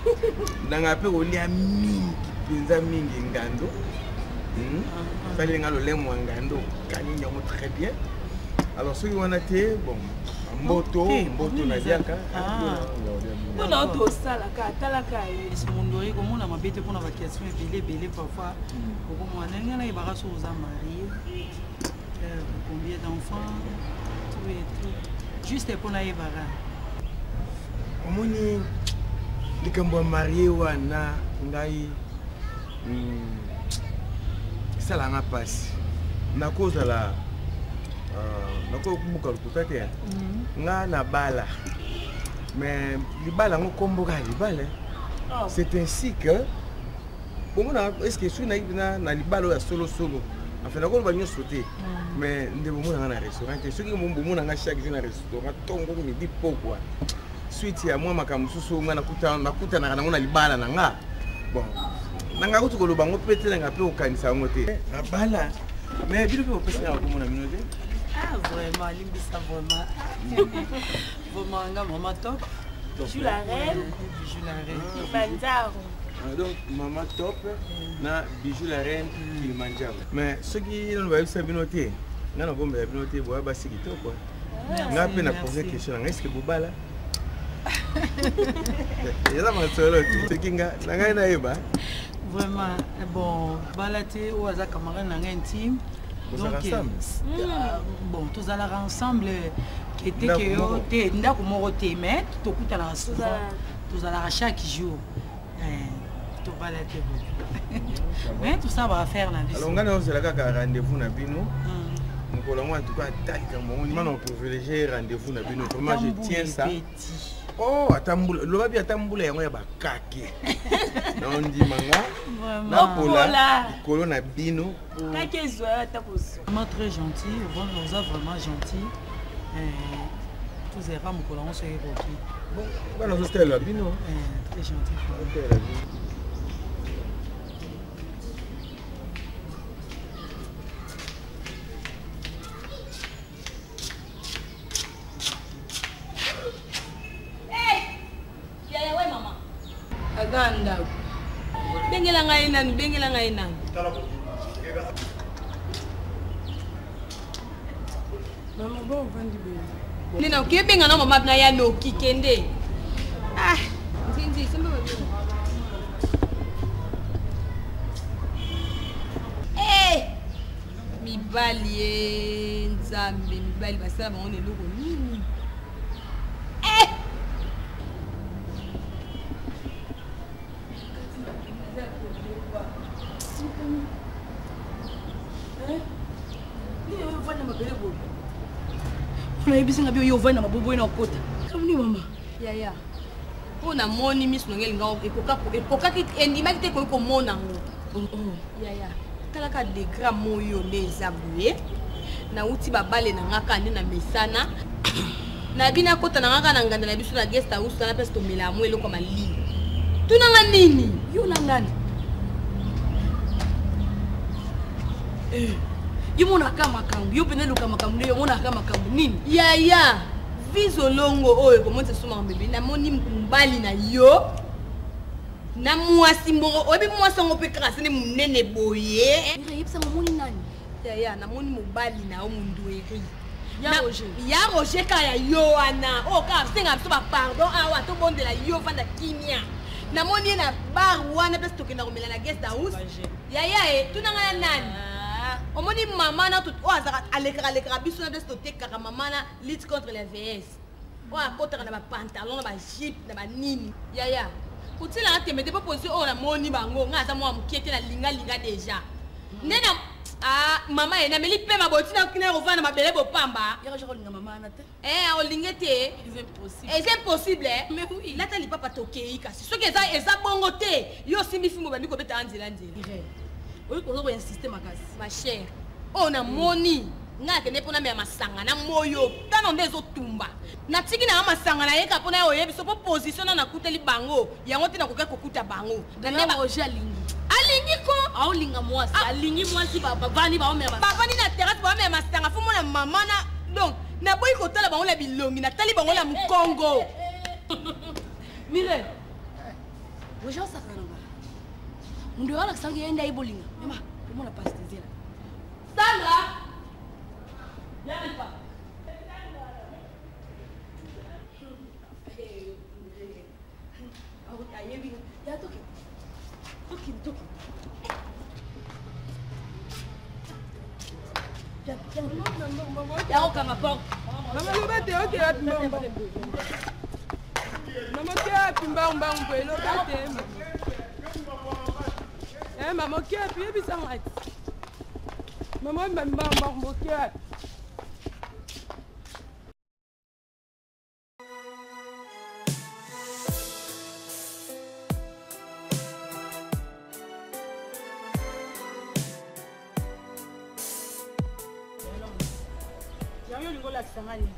nanga pe au lieu mingi pinza mingi ngando fallait ngalo lemo ngando kani nyango très bien alors ceux qui ont été bon moto na diaka on a tout ça là talaka ce monde ri comme on a mabete pour na vacation belé parfois pour moi nanga na ibara so za marié combien d'enfants tout et tout juste pour na ibara omoni likambo marié wana ngai ça la n'a pas na cause de la nako kubuka lukutake nga na bala mais libala ngo komboka libala c'est ainsi que bon est-ce que je suis na libala ya solo enfin nako ba nyo sauter mais ndebo mona na restaurant ceux qui mon mona nga chaque jour na restaurant tongo ni di pokwa suite ya moi makamususu nga nakuta na ngona libala na nga bon nanga kutu ko lobango pete nga pe okanisa ngo te na bala mais bilo pe opesa ya komona minote. Ah vraiment, Limbisa vraiment. Vraiment, nga maman top. Bijou la reine. Kilimanjaro. Donc maman top na Bijou la reine Kilimanjaro. Mais ce qui on va savoir noter, nga na bombe noter boa basi kitoko. Nga pe na poser question nga est-ce que bobala? Yala masolo tu kinga nga na eba. Vraiment bon, balate ou aza camarade na intime. Donc bon tous allons ensemble qui était que ndako moko te mais to kutana souvent tous allons chaque jour to balate mais tout ça va faire la vie. Alors ngana ozela kaka rendez-vous na bino ngolo moi en tout cas taille comme on m'a privilégié rendez-vous na bino vraiment je tiens ça. Oh atambula loba bi atambula yango ya bakake non di manga vraiment kolo na bino kake zoya taposo vraiment très gentil vraiment gentil tous les femmes que l'on se retrouvent bon voilà c'est la bino très gentil aganda bengela ngai nani mama bon vandi be nina ukibenga na mama na ya no kikende nzinzi sembe mibali nzambe mibali basala bango neloko nini on a ebisi ngabi yo vana mabobo ina okota kamuni mama yaya ona moni misu ngeli ngao ekoka ki endima kite ko mona ngo yaya talaka de gram moyo les aboué na uti babale na ngaka nde na mesana na bina kota na ngaka na nganda na biso na guest house na pesa tomela amwe eloko malili tunanga nini yo na ngani yo mona kama makambo yo pene luka makambo yo mona kama makambo nini yaya viso longo oyo komonte soma mbebe na moni mbali na yo na mwasi mbongo obi mwasi ngo pe krasene munene boye yipsa ngomoni nani yaya na moni mobali na o mundu eri ya Roger kaya yo ana o ka senga so ba pardon awa to bondela yo vanda kimia na moni na bar wana pesa tokenda komela na guest house yaya tunanga nani omoni mama na tout azaka alekara biso na pesa totekaka mama na lutte contre les VS o akotaka na ba pantalon na ba jeep na ba nini yaya utila atemete po position o na moni bango ngaza mo amkiete na linga déjà nena mama ena meli pe maboti na kina rovana mabele bo pamba ya je kolinga mama na te olingete c'est impossible mais oui lata li papa tokei kasi soki eza bongo te yo simbi fimo bandi ko beta anzela oui ko insister makasi ma chère ona moni nga kene pona me masanga na moyo tano ndezo tumba na tiki na masanga na yeka pona oyebi so po position na kuteli bango yango tina koka kokuta bango na neba Roger alingi ko aolinga mwasi alingi mwasi bavani baomema bavani na terrasse baomema masanga fo mona mama na donc na boyi kotala bango la bilongi na tali bango la mukongo mire Roger sakana mundu wala kusangi yenda ibolinga mama mona pastezela Sandra Viens pas.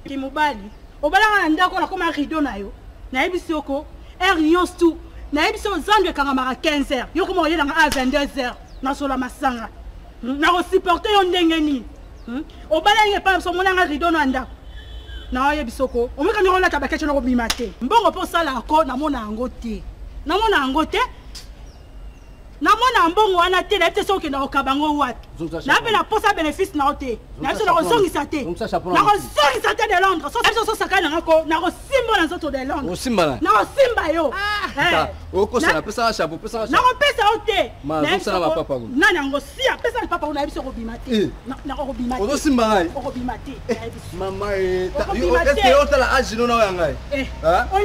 Kimubali obalanga na ndako na koma rideau na yo na yebisi oko nyonso tu na yebisi ozandu ekangamaka 15h yo koma oyelanga a 22h na sola masanga na kosupporte yo ndenge nini obalangi epa biso omonanga rideau na ndako na oyebisi oko omekani kolata baketio na kobima te mbongo mpo osalako namona yango te namona mbongo wana te na yebite soki na kokabango wapi na mpe na posa bénéfice na yo te na biso na kozongisa te de Londres biso sosaka nangako na kosimba na nzoto de Londres na kosimba yo nakopesa yo te nani yango si apesa na papa na biso kobima te okobima te otala agino na oyo yangai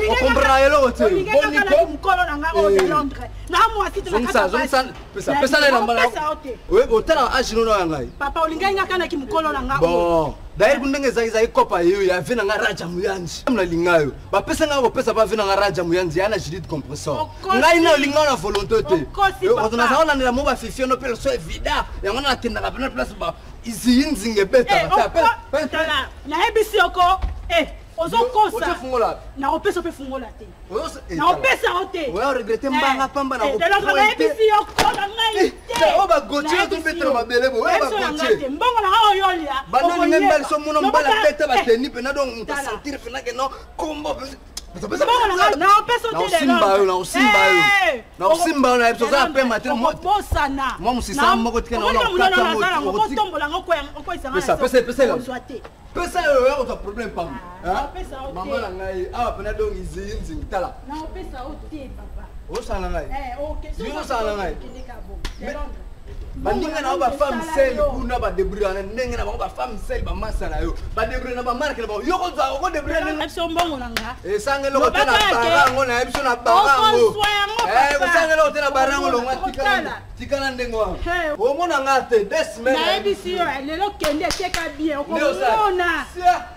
okomprana eloko te olingekaka mokolo na ngai oyo de Londres na mwasi te pesa na elamba otala agino na oyo yangai papa olingai ngaka na kimokolo na ngai bon d'ailleurs ndenge ezali kopa yo ya vena nga raja muyanji mna lingayo ba pesa nga ko pesa ba vena nga raja muyanji yana jidit compressor ngai na linga na volonté te otona saona na mo ba fifio no pelo so evida yango na tenda ka na place ba izi nzinge beta ta na ebisi oko ozokosa na opesa pe fungola te na opesa ote oya regrette mbanga pamba na ko na ebisi oko na ngai te o ba gotier to betra mabele bo ba gotier mbongo na oyo lia bana ni mbali so muna mbala tete ba teni pe na donc muta sentir pe na que non combo na opesa ote na osimba na episode za pe matin mo bosana mo musisa moko tika na kata mo tombola ngoko isanga pesa yo ta problème pam mama na ngai awa pena donc izinzi tala na opesa ote papa osala ngai okay yo osala ngai bandinga na ba femme sel kuna ba débrouiller na ndenge na ba femme sel ba masala yo ba débrouiller na ba marque na ba yo ko za ko débrouiller na biso mbongo nanga sange lo ko tena barango na biso na barango ko sange lo tena barango lo ngatikana tikana ndenge wa o mona ngate des semaines na ebisi yo lelo kende teka bien ko mona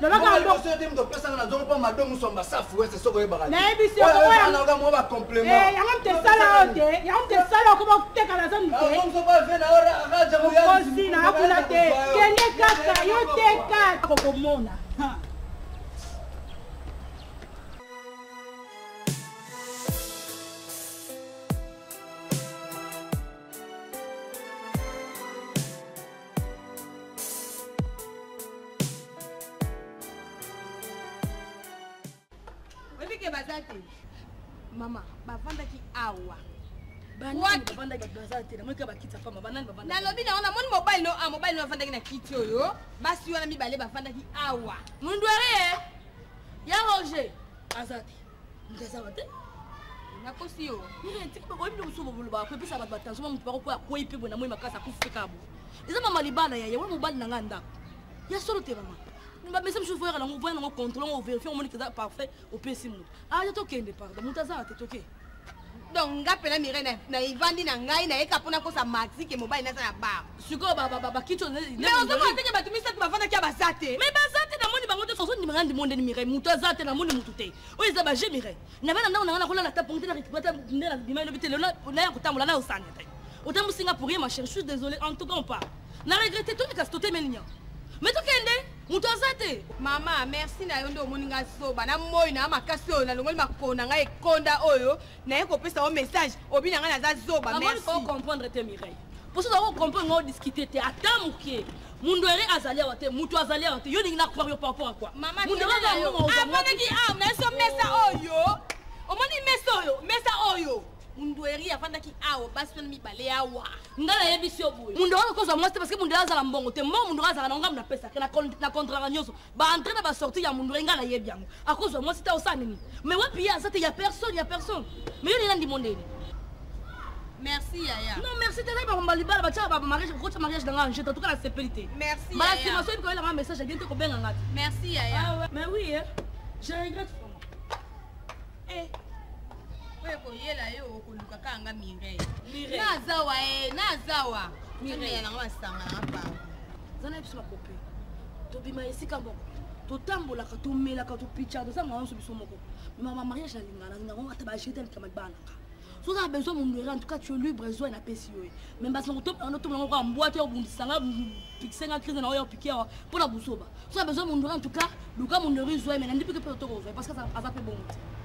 lo baka soki te moto opesanga na zongo mpo madomu somba safu ese soki oyebaka nayebisioananga mwa bacomplement yango mte esala oyo te yango mte esala okoma otekala zanu teokosi na akuna te kende kaka yo te kaka kokomona Mama, bavandaki awa. nalobi na wana moni mobile no mobile no bavandaki na kiti oyo basi wana mibale bavandaki awa mundu ari ya Roger azati mkaza wate nakosi yo tiki ba koyimbi kusubo bulu ba kwepisa ba batanzo mutu ba ko koyipe bona moyi makasa kufika bo eza mama libana ya wana mobile na nganda ya solo te mama nimba mesa mshufu ya lango voya na contrôle on vérifier on moni que ça parfait au PC mutu ya to kende pardon mutaza wate toke donc ngapela mire na ivandi na ngai na eka pona kosa maxi ke mobile na na bar siko ba kicho ne mais on doit teke ba tumisa bavanda kia basate mais basate na moni bango te soso ni mangandi monde ni mire mutu azate na moni mutu te o eza ba je mire na bana ndanga na kola na taponte na rikipata ndela dimai lo bitelo na ya kutamula na usanya te otambu singapourien ma chérie je suis désolé en tout cas on part na regretter tout ka stoté menia mais to kende mutu azate mama merci na yo ndo moninga soba na moyi na makasi oyo na longoli makona ngai ekonda oyo na ye kopesa o message obina ngai naza zoba merci faut comprendre te Mireille pour ça on comprendre on discuter te atamukie mundu ere azali wa te mutu azali wa te yo ningi na croire yo par rapport à quoi mama mundu ere yo amonaki am na so mesa oyo omoni mesa oyo mundu eri afandaki awo basi tona mibale awa ngala yebisi obuyo mundu wana koza mwasi parce que mundu azala mbongo te mo mundu azala na ngam na pesa na contrat nyoso ba entrer na ba sortir ya mundu ngala yebi yango akozo mwasi ta osana nini mais wapi ya zate ya personne mais yo ni ndi mondeni merci yaya non merci te ba mbali bala ba tsa ba mariage ko tsa mariage dans nganje to la sécurité merci yaya ba si maso ko la message bien te ko benga ngati merci yaya mais oui je regrette oye koyela yo okoluka kanga mire nazawa mire nanga basanga nanga papa zana biso makope tobima esika moko totambolaka tomelaka topicha tozanga nyonso biso moko mama mariage nalingana nango ata bajete likama libananga soki a besoin mundu ere en tout cas tu lui besoin na pesi yo mais basango totomlango kwa mbwate obundisanga pikisenga crise na oyo piki awa mpona busoba soki a besoin mundu ere en tout cas luka mundu ere zwa mais nandi pike mpe totokozwa parce que aza mpe bongo te